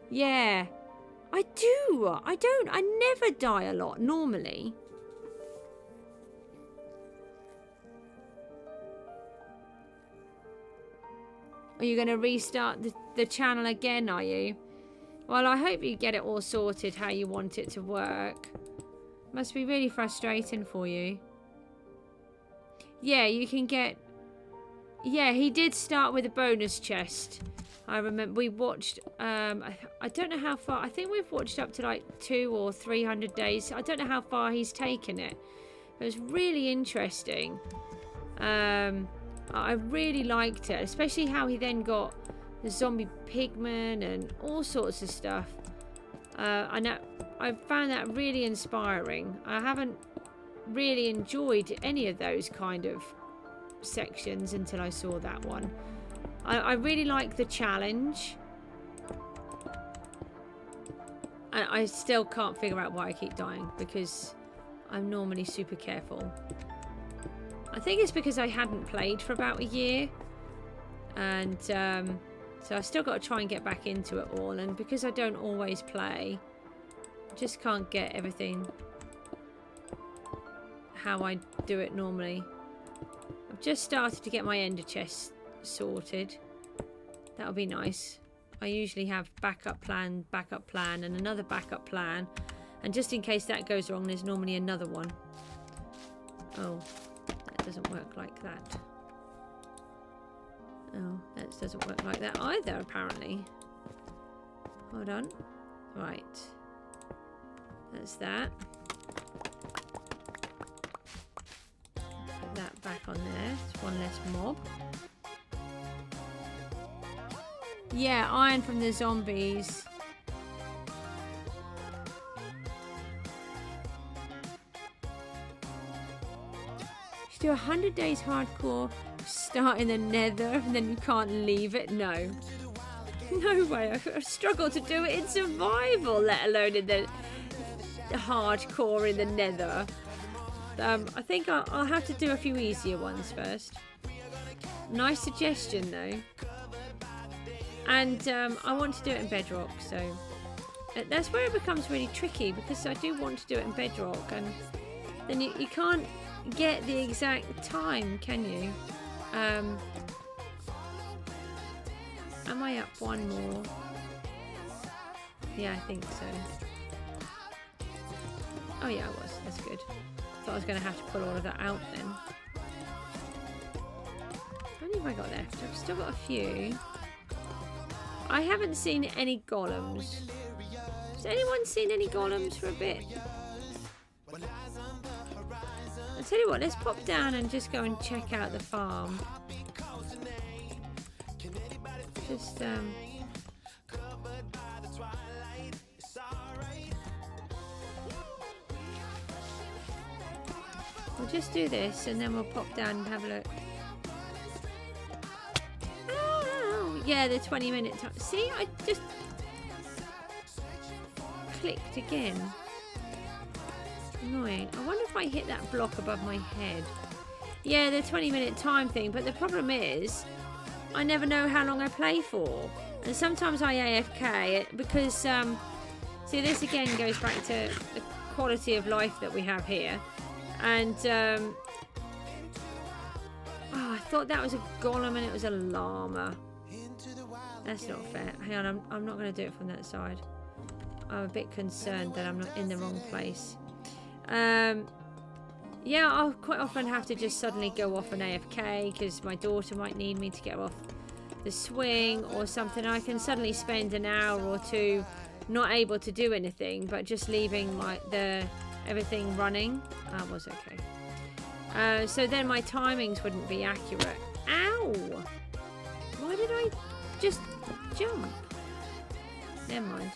Yeah, I do. I never die a lot normally. Are you going to restart the channel again, are you? Well, I hope you get it all sorted how you want it to work. Must be really frustrating for you. Yeah, you can get... Yeah, he did start with a bonus chest. I remember we watched... I don't know how far... I think we've watched up to like 200 or 300 days. I don't know how far he's taken it. It was really interesting. I really liked it. Especially how he then got... the zombie pigmen and all sorts of stuff. I found that really inspiring. I haven't really enjoyed any of those kind of sections until I saw that one. I really like the challenge. And I still can't figure out why I keep dying because I'm normally super careful. I think it's because I hadn't played for about a year. And so I've still got to try and get back into it all. And because I don't always play, I just can't get everything how I do it normally. I've just started to get my ender chest sorted. That'll be nice. I usually have backup plan, and another backup plan. And just in case that goes wrong, there's normally another one. Oh, that doesn't work like that. Oh, that doesn't work like that either, apparently. Hold on. Right. That's that. Put that back on there. It's one less mob. Yeah, iron from the zombies. You do 100 days hardcore, start in the nether, and then you can't leave it. No. No way. I struggle to do it in survival, let alone in the hardcore in the nether. I think I'll have to do a few easier ones first. Nice suggestion though. And I want to do it in Bedrock, so that's where it becomes really tricky, because I do want to do it in Bedrock, and then you can't get the exact time, can you? Am I up one more? Yeah, I think so. Oh yeah, I was. That's good. Thought I was going to have to pull all of that out then. How many have I got left? I've still got a few. I haven't seen any golems. Has anyone seen any golems for a bit? I'll tell you what, let's pop down and just go and check out the farm. Just, we'll just do this and then we'll pop down and have a look. Oh, yeah, the 20-minute time. See, I just clicked again. Annoying. I wonder if I hit that block above my head. Yeah, the 20-minute time thing, but the problem is I never know how long I play for. And sometimes I AFK because, see, this again goes back to the quality of life that we have here. And, oh, I thought that was a golem and it was a llama. That's not fair. Hang on, I'm not going to do it from that side. I'm a bit concerned that I'm not in the wrong place. Yeah, I'll quite often have to just suddenly go off an AFK because my daughter might need me to get off the swing or something. I can suddenly spend an hour or two not able to do anything, but just leaving everything running. That was okay. So then my timings wouldn't be accurate. Ow! Why did I just jump? Never mind.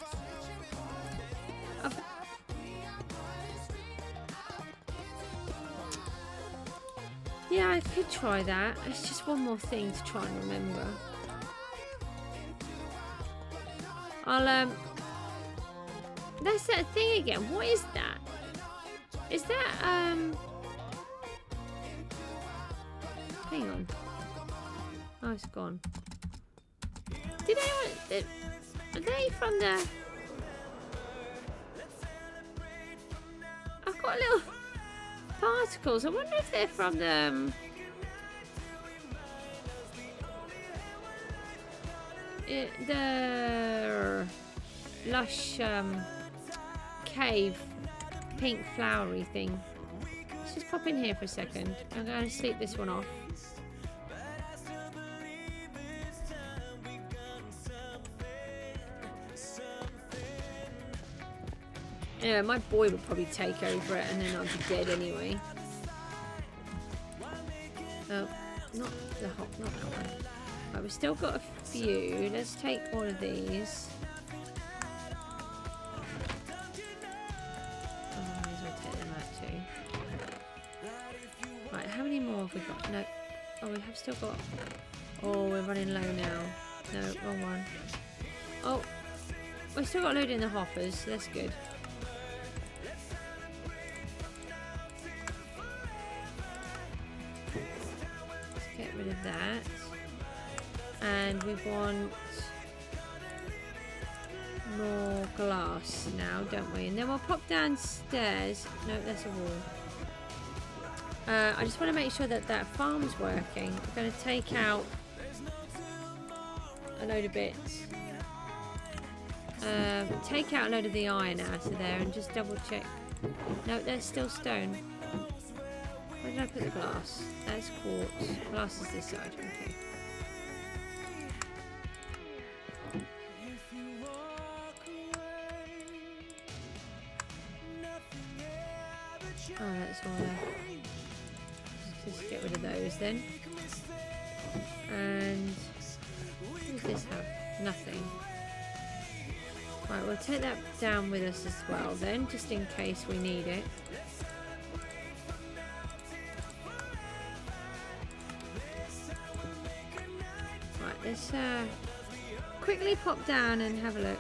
Yeah, I could try that. It's just one more thing to try and remember. That's that thing again. What is that? Is that, hang on. Oh, it's gone. Did anyone, are they from the, I've got little particles. I wonder if they're from the lush cave pink flowery thing. Let's just pop in here for a second. I'm going to sleep this one off. Yeah, my boy would probably take over it and then I'd be dead anyway. Oh, not that one. Right, we've still got a few. Let's take all of these. Oh, I might as well take them out too. Right, how many more have we got? No. Oh, we have still got... Oh, we're running low now. No, wrong one. Oh, we've still got a load in the hoppers, so that's good. Rid of that, and we want more glass now, don't we? And then we'll pop downstairs. No, that's a wall. I just want to make sure that that farm's working. I'm going to take out a load of bits. Take out a load of the iron out of there and just double check. No, there's still stone. Where did I put the glass? That's quartz. Glass is this side. Okay. Oh, that's all there. Just get rid of those then. And what does this have? Nothing. Right, we'll take that down with us as well then, just in case we need it. Let's quickly pop down and have a look.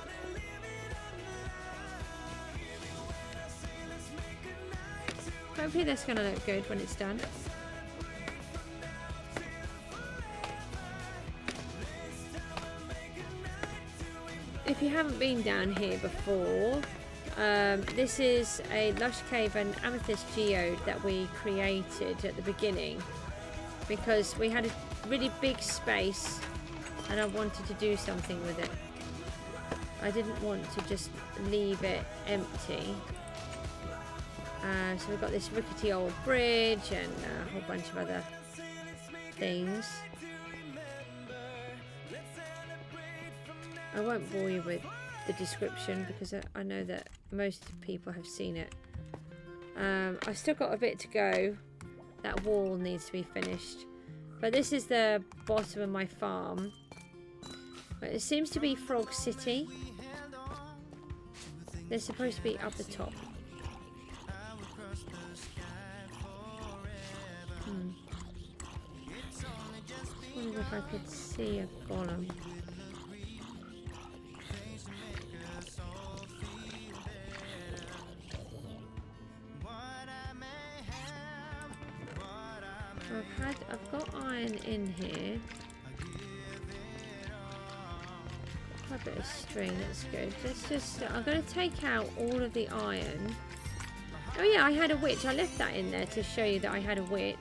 Hopefully that's going to look good when it's done. If you haven't been down here before, this is a lush cave and amethyst geode that we created at the beginning because we had a really big space and I wanted to do something with it. I didn't want to just leave it empty. So we've got this rickety old bridge and a whole bunch of other things. I won't bore you with the description because I know that most people have seen it. I've still got a bit to go. That wall needs to be finished. But this is the bottom of my farm. But it seems to be Frog City. They're supposed to be up the top. I wonder if I could see a golem. I've got iron in here. Quite a bit of string, that's good. Let's just, I'm going to take out all of the iron. Oh yeah, I had a witch. I left that in there to show you that I had a witch.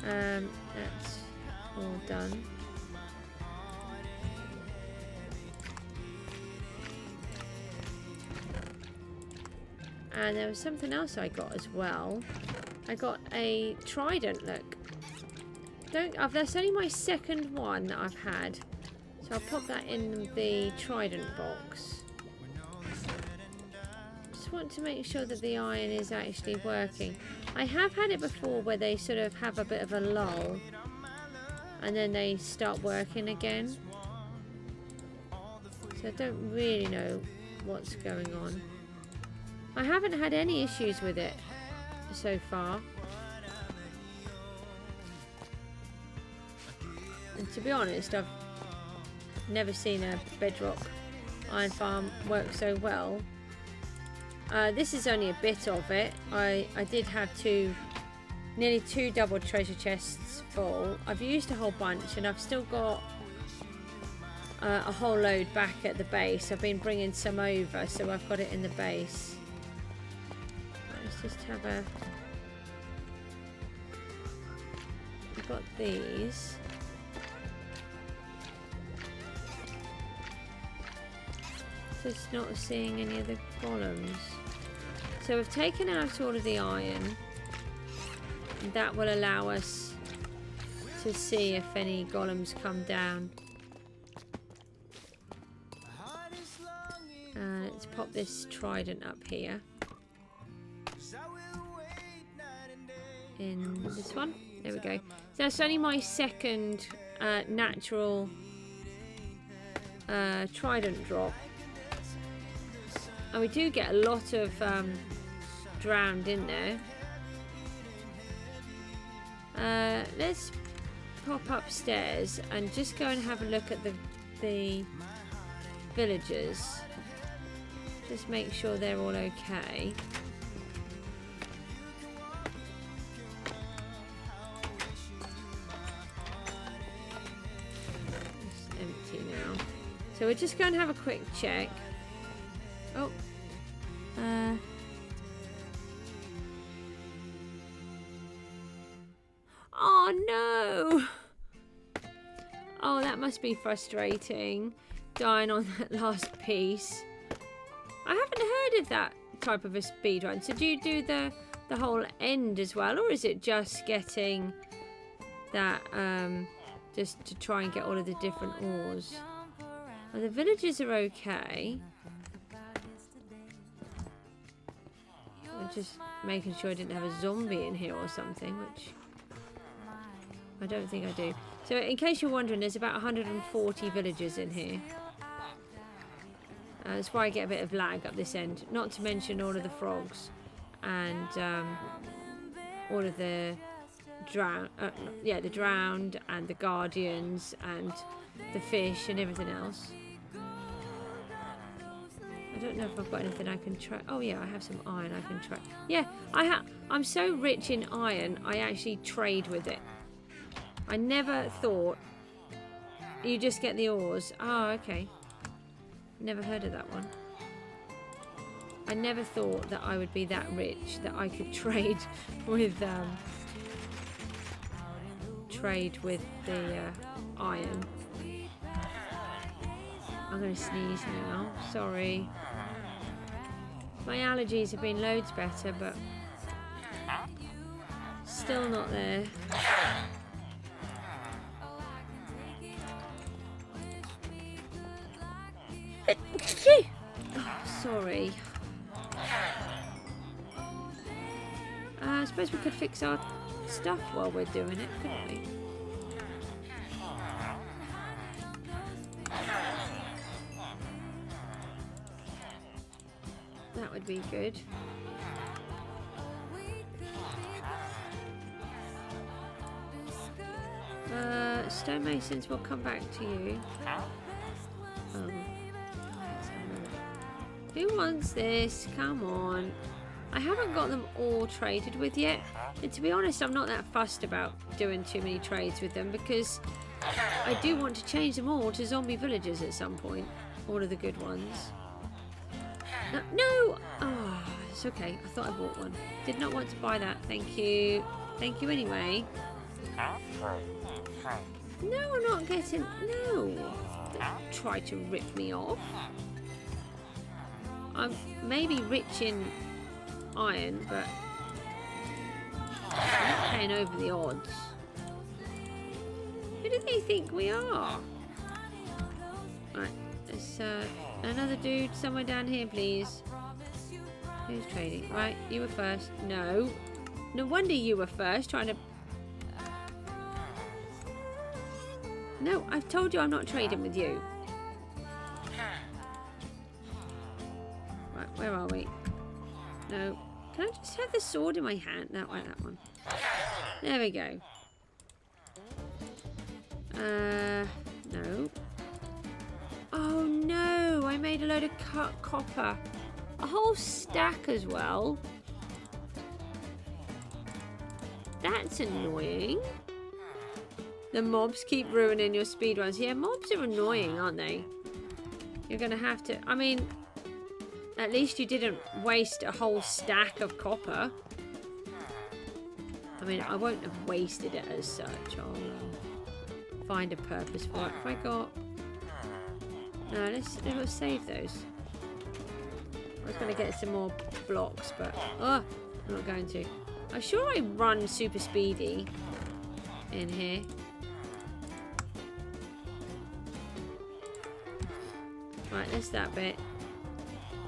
That's all done. And there was something else I got as well. I got a trident, look. That's only my second one that I've had. So I'll pop that in the trident box. Just want to make sure that the iron is actually working. I have had it before where they sort of have a bit of a lull. And then they start working again. So I don't really know what's going on. I haven't had any issues with it so far. And to be honest, I've never seen a Bedrock iron farm work so well. This is only a bit of it. I did have nearly two double treasure chests full. I've used a whole bunch and I've still got a whole load back at the base. I've been bringing some over, so I've got it in the base. Let's just have a... I've got these. Just not seeing any of the golems. So we've taken out all of the iron. And that will allow us to see if any golems come down. Let's pop this trident up here. In this one. There we go. So that's only my second natural trident drop. And we do get a lot of drowned in there. Let's pop upstairs and just go and have a look at the villagers. Just make sure they're all okay. It's empty now. So we're just going to have a quick check. Oh. Oh no! Oh, that must be frustrating. Dying on that last piece. I haven't heard of that type of a speedrun. So do you do the whole end as well, or is it just getting that just to try and get all of the different ores? Well, the villagers are okay. I'm just making sure I didn't have a zombie in here or something, which I don't think I do. So in case you're wondering, there's about 140 villagers in here. That's why I get a bit of lag up this end. Not to mention all of the frogs and all of the the drowned and the guardians and the fish and everything else. I don't know if I've got anything I can try. Oh yeah, I have some iron I can try. Yeah, I'm so rich in iron, I actually trade with it. I never thought you just get the ores. Oh, okay. Never heard of that one. I never thought that I would be that rich that I could trade with the iron. I'm going to sneeze now. Sorry. My allergies have been loads better, but still not there. Oh, sorry. I suppose we could fix our stuff while we're doing it, couldn't we? That would be good. Stonemasons, will come back to you. Who wants this? Come on. I haven't got them all traded with yet. And to be honest, I'm not that fussed about doing too many trades with them because I do want to change them all to zombie villagers at some point. All of the good ones. No! Oh, it's okay. I thought I bought one. Did not want to buy that. Thank you. Thank you anyway. No, I'm not getting... No. Don't try to rip me off. I'm maybe rich in iron, but I'm not paying over the odds. Who do they think we are? Right, there's another dude somewhere down here, please. Who's trading? Right, you were first. No. No wonder you were first, trying to... No, I've told you I'm not trading with you. Right, where are we? No. Can I just have the sword in my hand? No, right, that one. There we go. No. Oh no, I made a load of cut copper. A whole stack as well. That's annoying. The mobs keep ruining your speedruns. Yeah, mobs are annoying, aren't they? You're going to have to... I mean, at least you didn't waste a whole stack of copper. I mean, I won't have wasted it as such. I'll find a purpose for it. Have I got... No, let's save those. I was going to get some more blocks, but... Oh, I'm not going to. I'm sure I run super speedy in here. Right, there's that bit.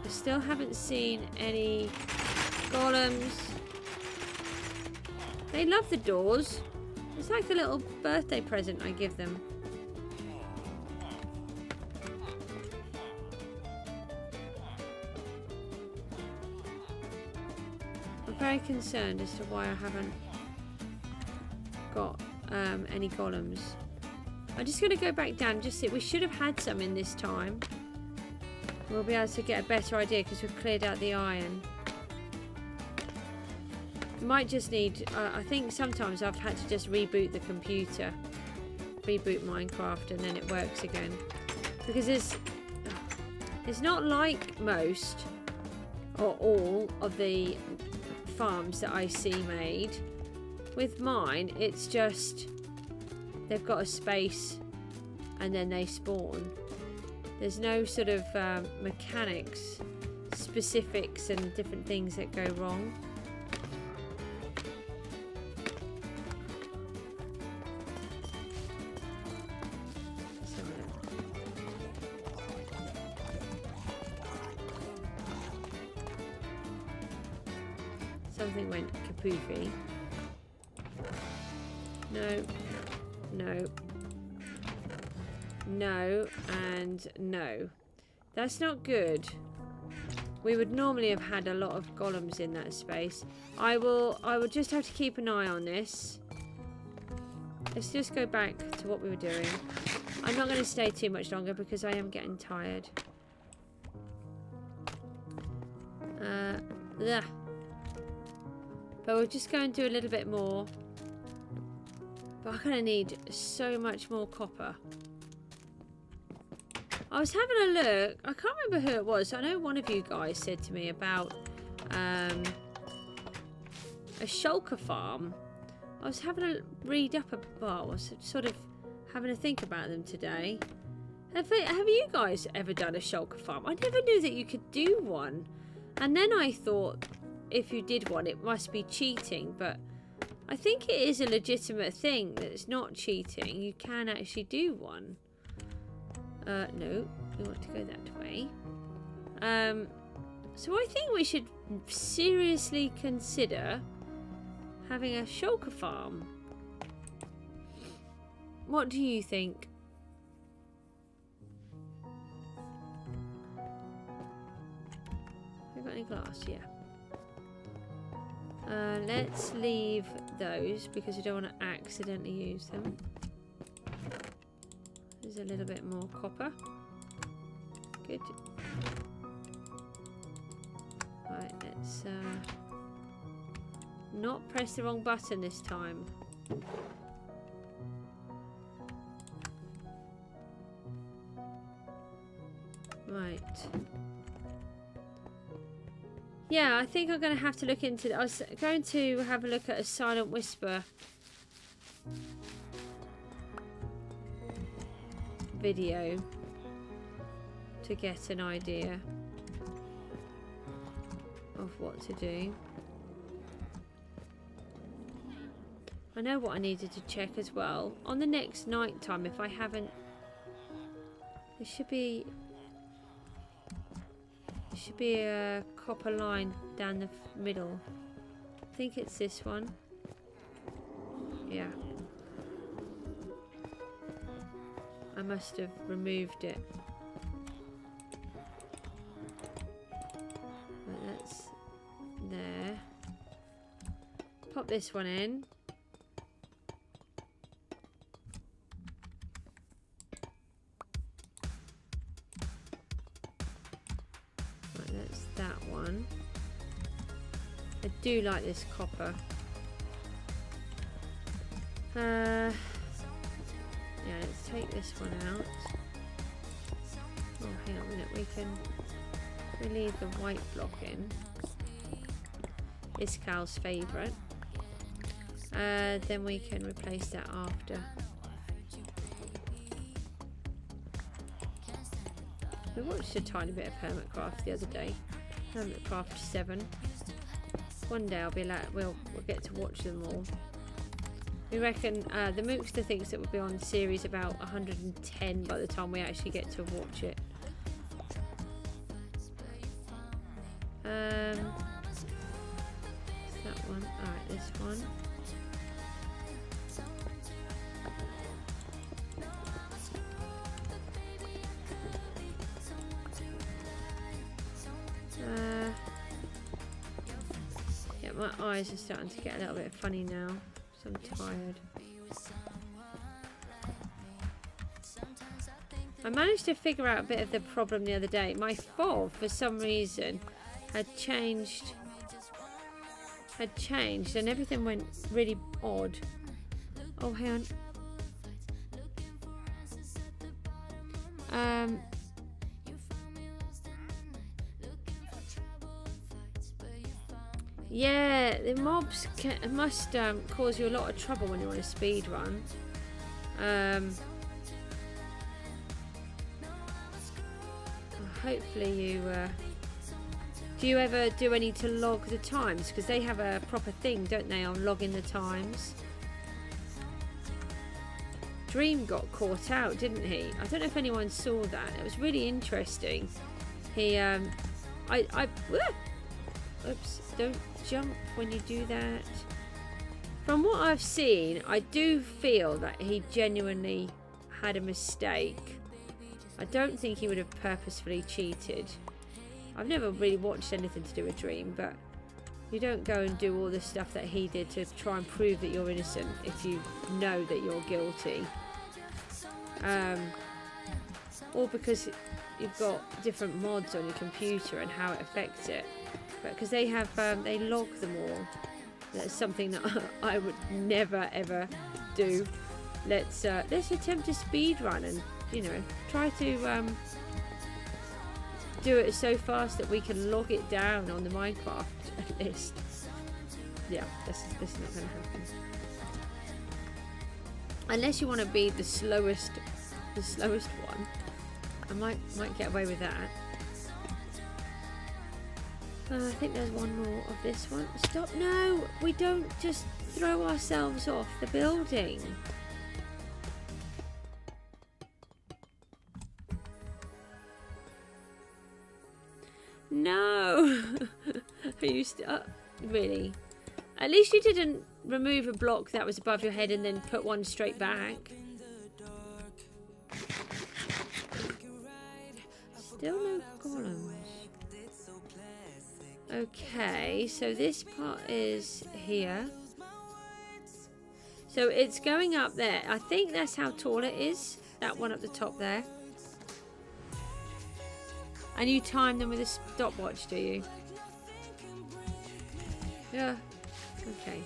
I still haven't seen any golems. They love the doors. It's like a little birthday present I give them. I'm very concerned as to why I haven't got any golems. I'm just going to go back down and just see. We should have had some in this time. We'll be able to get a better idea because we've cleared out the iron. Might just need... I think sometimes I've had to just reboot the computer. Reboot Minecraft and then it works again. Because it's not like most or all of the farms that I see made. With mine, it's just... They've got a space and then they spawn. There's no sort of mechanics, specifics and different things that go wrong. Something went kapoofy. No. No. No and no. That's not good. We would normally have had a lot of golems in that space. I will just have to keep an eye on this. let's just go back to what we were doing. I'm not going to stay too much longer because I am getting tired. Yeah. But we'll just go and do a little bit more. But I'm going to need so much more copper. I was having a look. I can't remember who it was. I know one of you guys said to me about a shulker farm. I was having a read up about, I was sort of having a think about them today. Have you guys ever done a shulker farm? I never knew that you could do one. And then I thought if you did one, it must be cheating. But I think it is a legitimate thing. That it's not cheating. You can actually do one. No, we want to go that way. So I think we should seriously consider having a shulker farm. What do you think? Have we got any glass? Yeah. Let's leave those because we don't want to accidentally use them. There's a little bit more copper. Good. Right, let's not press the wrong button this time. Right. Yeah, I think I'm going to have to look into... I was going to have a look at a Silent Whisper video to get an idea of what to do. I know what I needed to check as well. On the next night time, if I haven't... There should be a copper line down the middle. I think it's this one. Yeah. I must have removed it. Right, that's there. Pop this one in. That one. I do like this copper. Yeah, let's take this one out. Oh, hang on a minute. We leave the white block in. It's Cal's favourite. Then we can replace that after. We watched a tiny bit of Hermitcraft the other day. Hermitcraft 7. One day I'll be like, we'll get to watch them all. We reckon the Mookster thinks that we'll be on series about 110 by the time we actually get to watch it. That one. Alright, this one. Yeah, my eyes are starting to get a little bit funny now, so I'm tired. I managed to figure out a bit of the problem the other day. My fob, for some reason, had changed and everything went really odd. Oh, hang on. Yeah, the mobs must cause you a lot of trouble when you're on a speed run. Hopefully you... do you ever do any to log the times? Because they have a proper thing, don't they, on logging the times? Dream got caught out, didn't he? I don't know if anyone saw that. It was really interesting. He... Oops, don't jump when you do that. From what I've seen, I do feel that he genuinely had a mistake. I don't think he would have purposefully cheated. I've never really watched anything to do with Dream, but You don't go and do all the stuff that he did to try and prove that you're innocent if you know that you're guilty. Or because you've got different mods on your computer and how it affects it. But because they have, they log them all. That's something that I would never ever do. Let's attempt a speed run and, you know, try to do it so fast that we can log it down on the Minecraft list. Yeah, that's not going to happen. Unless you want to be the slowest one. I might get away with that. I think there's one more of this one. Stop! No, we don't just throw ourselves off the building. No. Are you really? At least you didn't remove a block that was above your head and then put one straight back. Still no columns. Okay, so this part is here. So it's going up there. I think that's how tall it is. That one up the top there. And you time them with a stopwatch, do you? Yeah. Okay.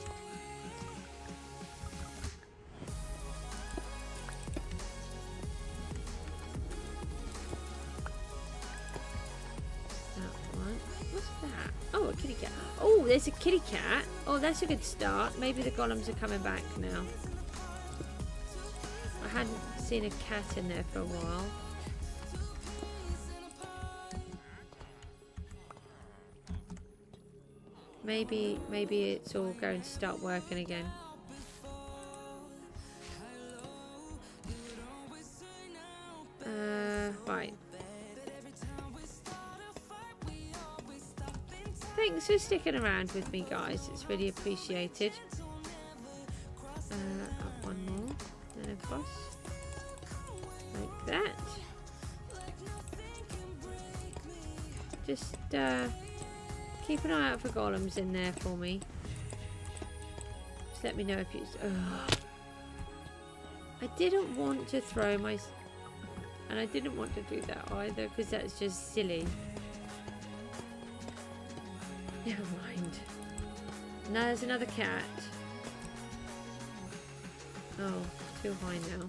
Oh, a kitty cat. Oh, there's a kitty cat. Oh, that's a good start. Maybe the golems are coming back now. I hadn't seen a cat in there for a while. Maybe it's all going to start working again. Right. Thanks for sticking around with me, guys. It's really appreciated. Up one more, then across, like that. Just keep an eye out for golems in there for me. Just let me know if you. I didn't want to throw my, and I didn't want to do that either because that's just silly. Never mind. Now there's another cat. Oh, too high now.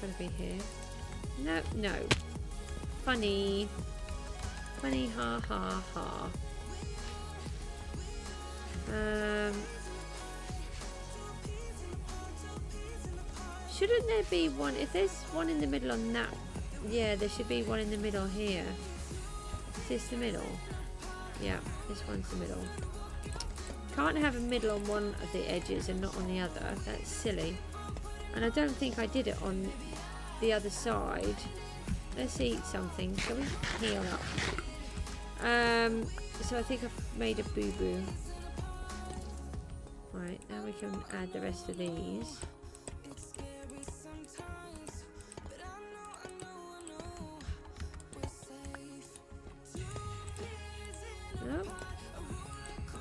Gotta be here. No, no. Funny. Funny, ha ha ha. Shouldn't there be one? If there's one in the middle on that, yeah, there should be one in the middle here. Is this the middle? Yeah, this one's the middle. Can't have a middle on one of the edges and not on the other. That's silly. And I don't think I did it on the other side. Let's eat something. Shall we heal up? So I think I've made a boo-boo. Right, now we can add the rest of these.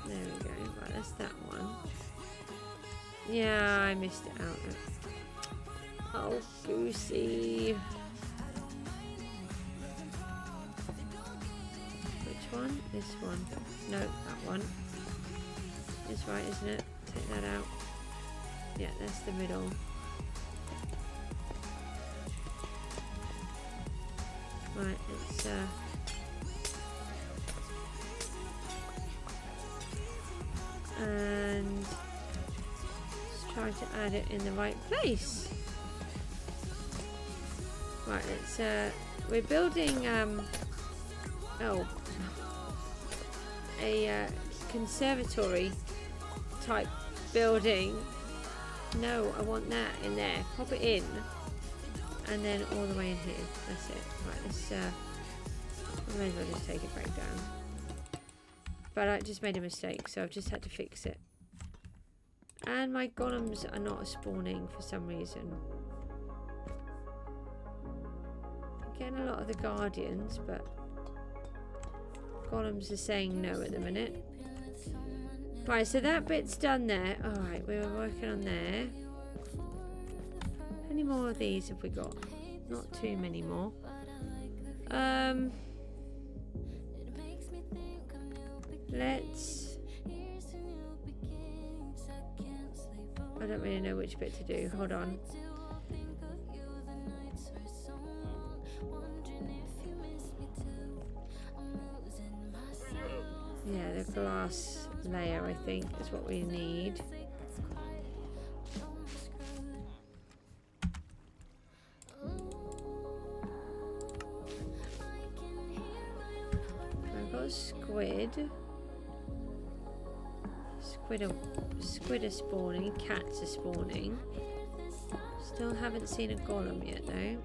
There we go. Right, that's that one. Yeah, I missed it out. Oh, Goosey. Which one? This one. No, that one. It's right, isn't it? Take that out. Yeah, that's the middle. Right, it's and just try to add it in the right place. Right, it's we're building a conservatory type building. No, I want that in there. Pop it in, and then all the way in here. That's it. Right, let's I may as well just take it back down. But I just made a mistake, so I've just had to fix it. And my golems are not spawning for some reason. I'm getting a lot of the guardians, but golems are saying no at the minute. Right, so that bit's done there. Alright, we were working on there. How many more of these have we got? Not too many more. Let's... I don't really know which bit to do. Hold on. Yeah, the glass layer, I think, is what we need. I've got a squid. Squid are spawning, cats are spawning. Still haven't seen a golem yet though.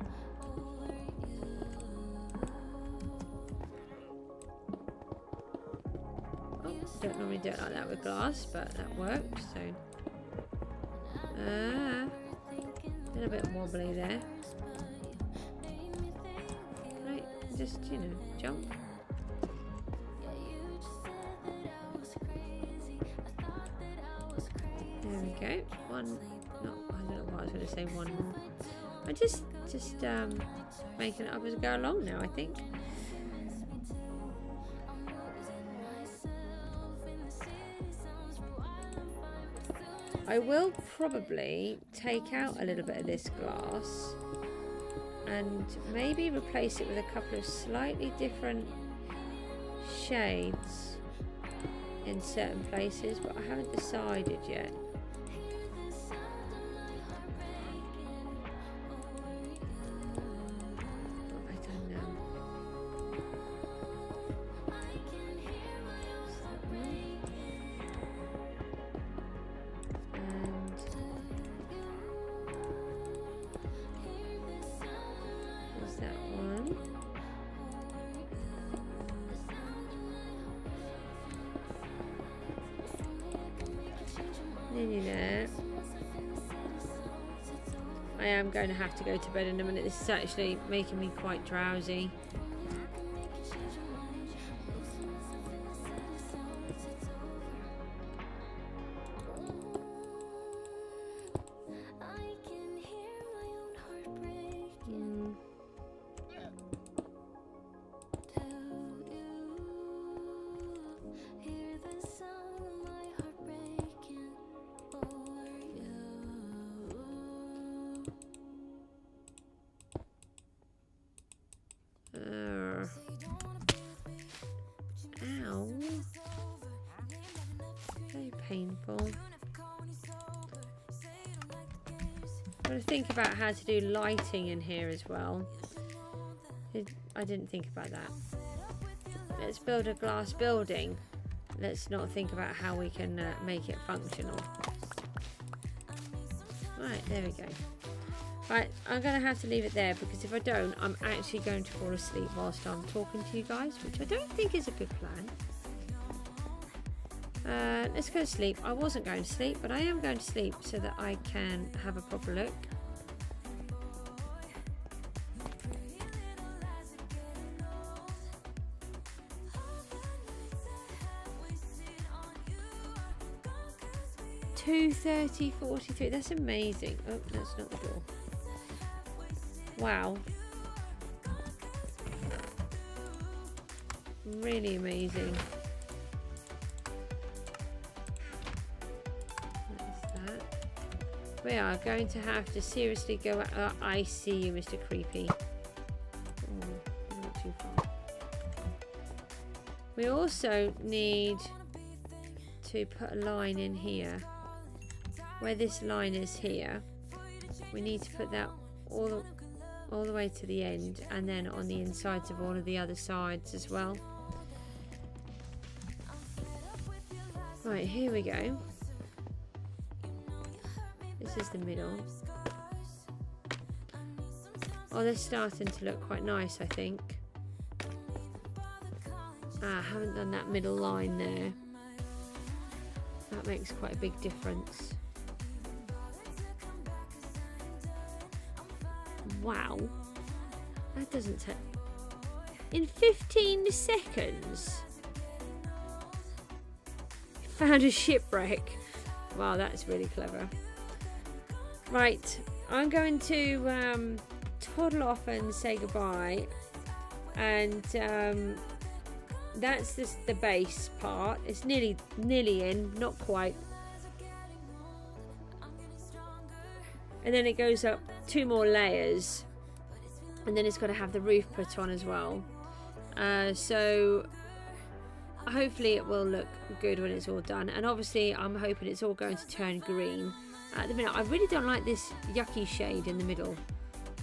Don't normally do it like that with glass, but that works. So, a little bit wobbly there. Right, just jump. There we go. One. No, I don't know what I was going to say. One more. I'm just making it up as I go along now, I think. I will probably take out a little bit of this glass and maybe replace it with a couple of slightly different shades in certain places, but I haven't decided yet. There. I am going to have to go to bed in a minute. This is actually making me quite drowsy. Painful. I've got to think about how to do lighting in here as well. I didn't think about that. Let's build a glass building. Let's not think about how we can make it functional. Right, there we go. Right, I'm going to have to leave it there because if I don't, I'm actually going to fall asleep whilst I'm talking to you guys, which I don't think is a good plan. Let's go to sleep. I wasn't going to sleep, but I am going to sleep so that I can have a proper look. $2:30.43. That's amazing. Oh, that's not the door. Wow. Really amazing. We are going to have to seriously go out. I see you, Mr. Creepy. Oh, not too far. We also need to put a line in here. Where this line is here, we need to put that all the way to the end, and then on the insides of all of the other sides as well. Right, here we go. This is the middle. Oh, they're starting to look quite nice, I think. I haven't done that middle line there. That makes quite a big difference. Wow. That doesn't take... In 15 seconds? found a shipwreck. Wow, that's really clever. Right, I'm going to toddle off and say goodbye. And that's just the base part. It's nearly in, not quite. And then it goes up 2 more layers, and then it's got to have the roof put on as well. So hopefully it will look good when it's all done, and obviously I'm hoping it's all going to turn green. At the minute I really don't like this yucky shade in the middle.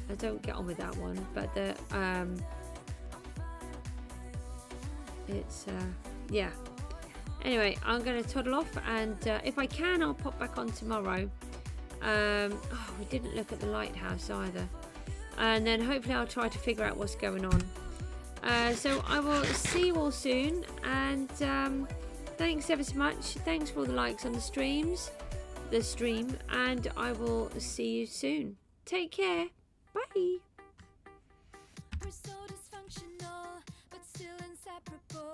I don't get on with that one, but the it's yeah. Anyway, I'm going to toddle off, and if I can I'll pop back on tomorrow. Oh, we didn't look at the lighthouse either, and then hopefully I'll try to figure out what's going on. So I will see you all soon, and thanks ever so much. Thanks for all the likes on the stream, and I will see you soon. Take care. Bye. We're so dysfunctional, but still inseparable.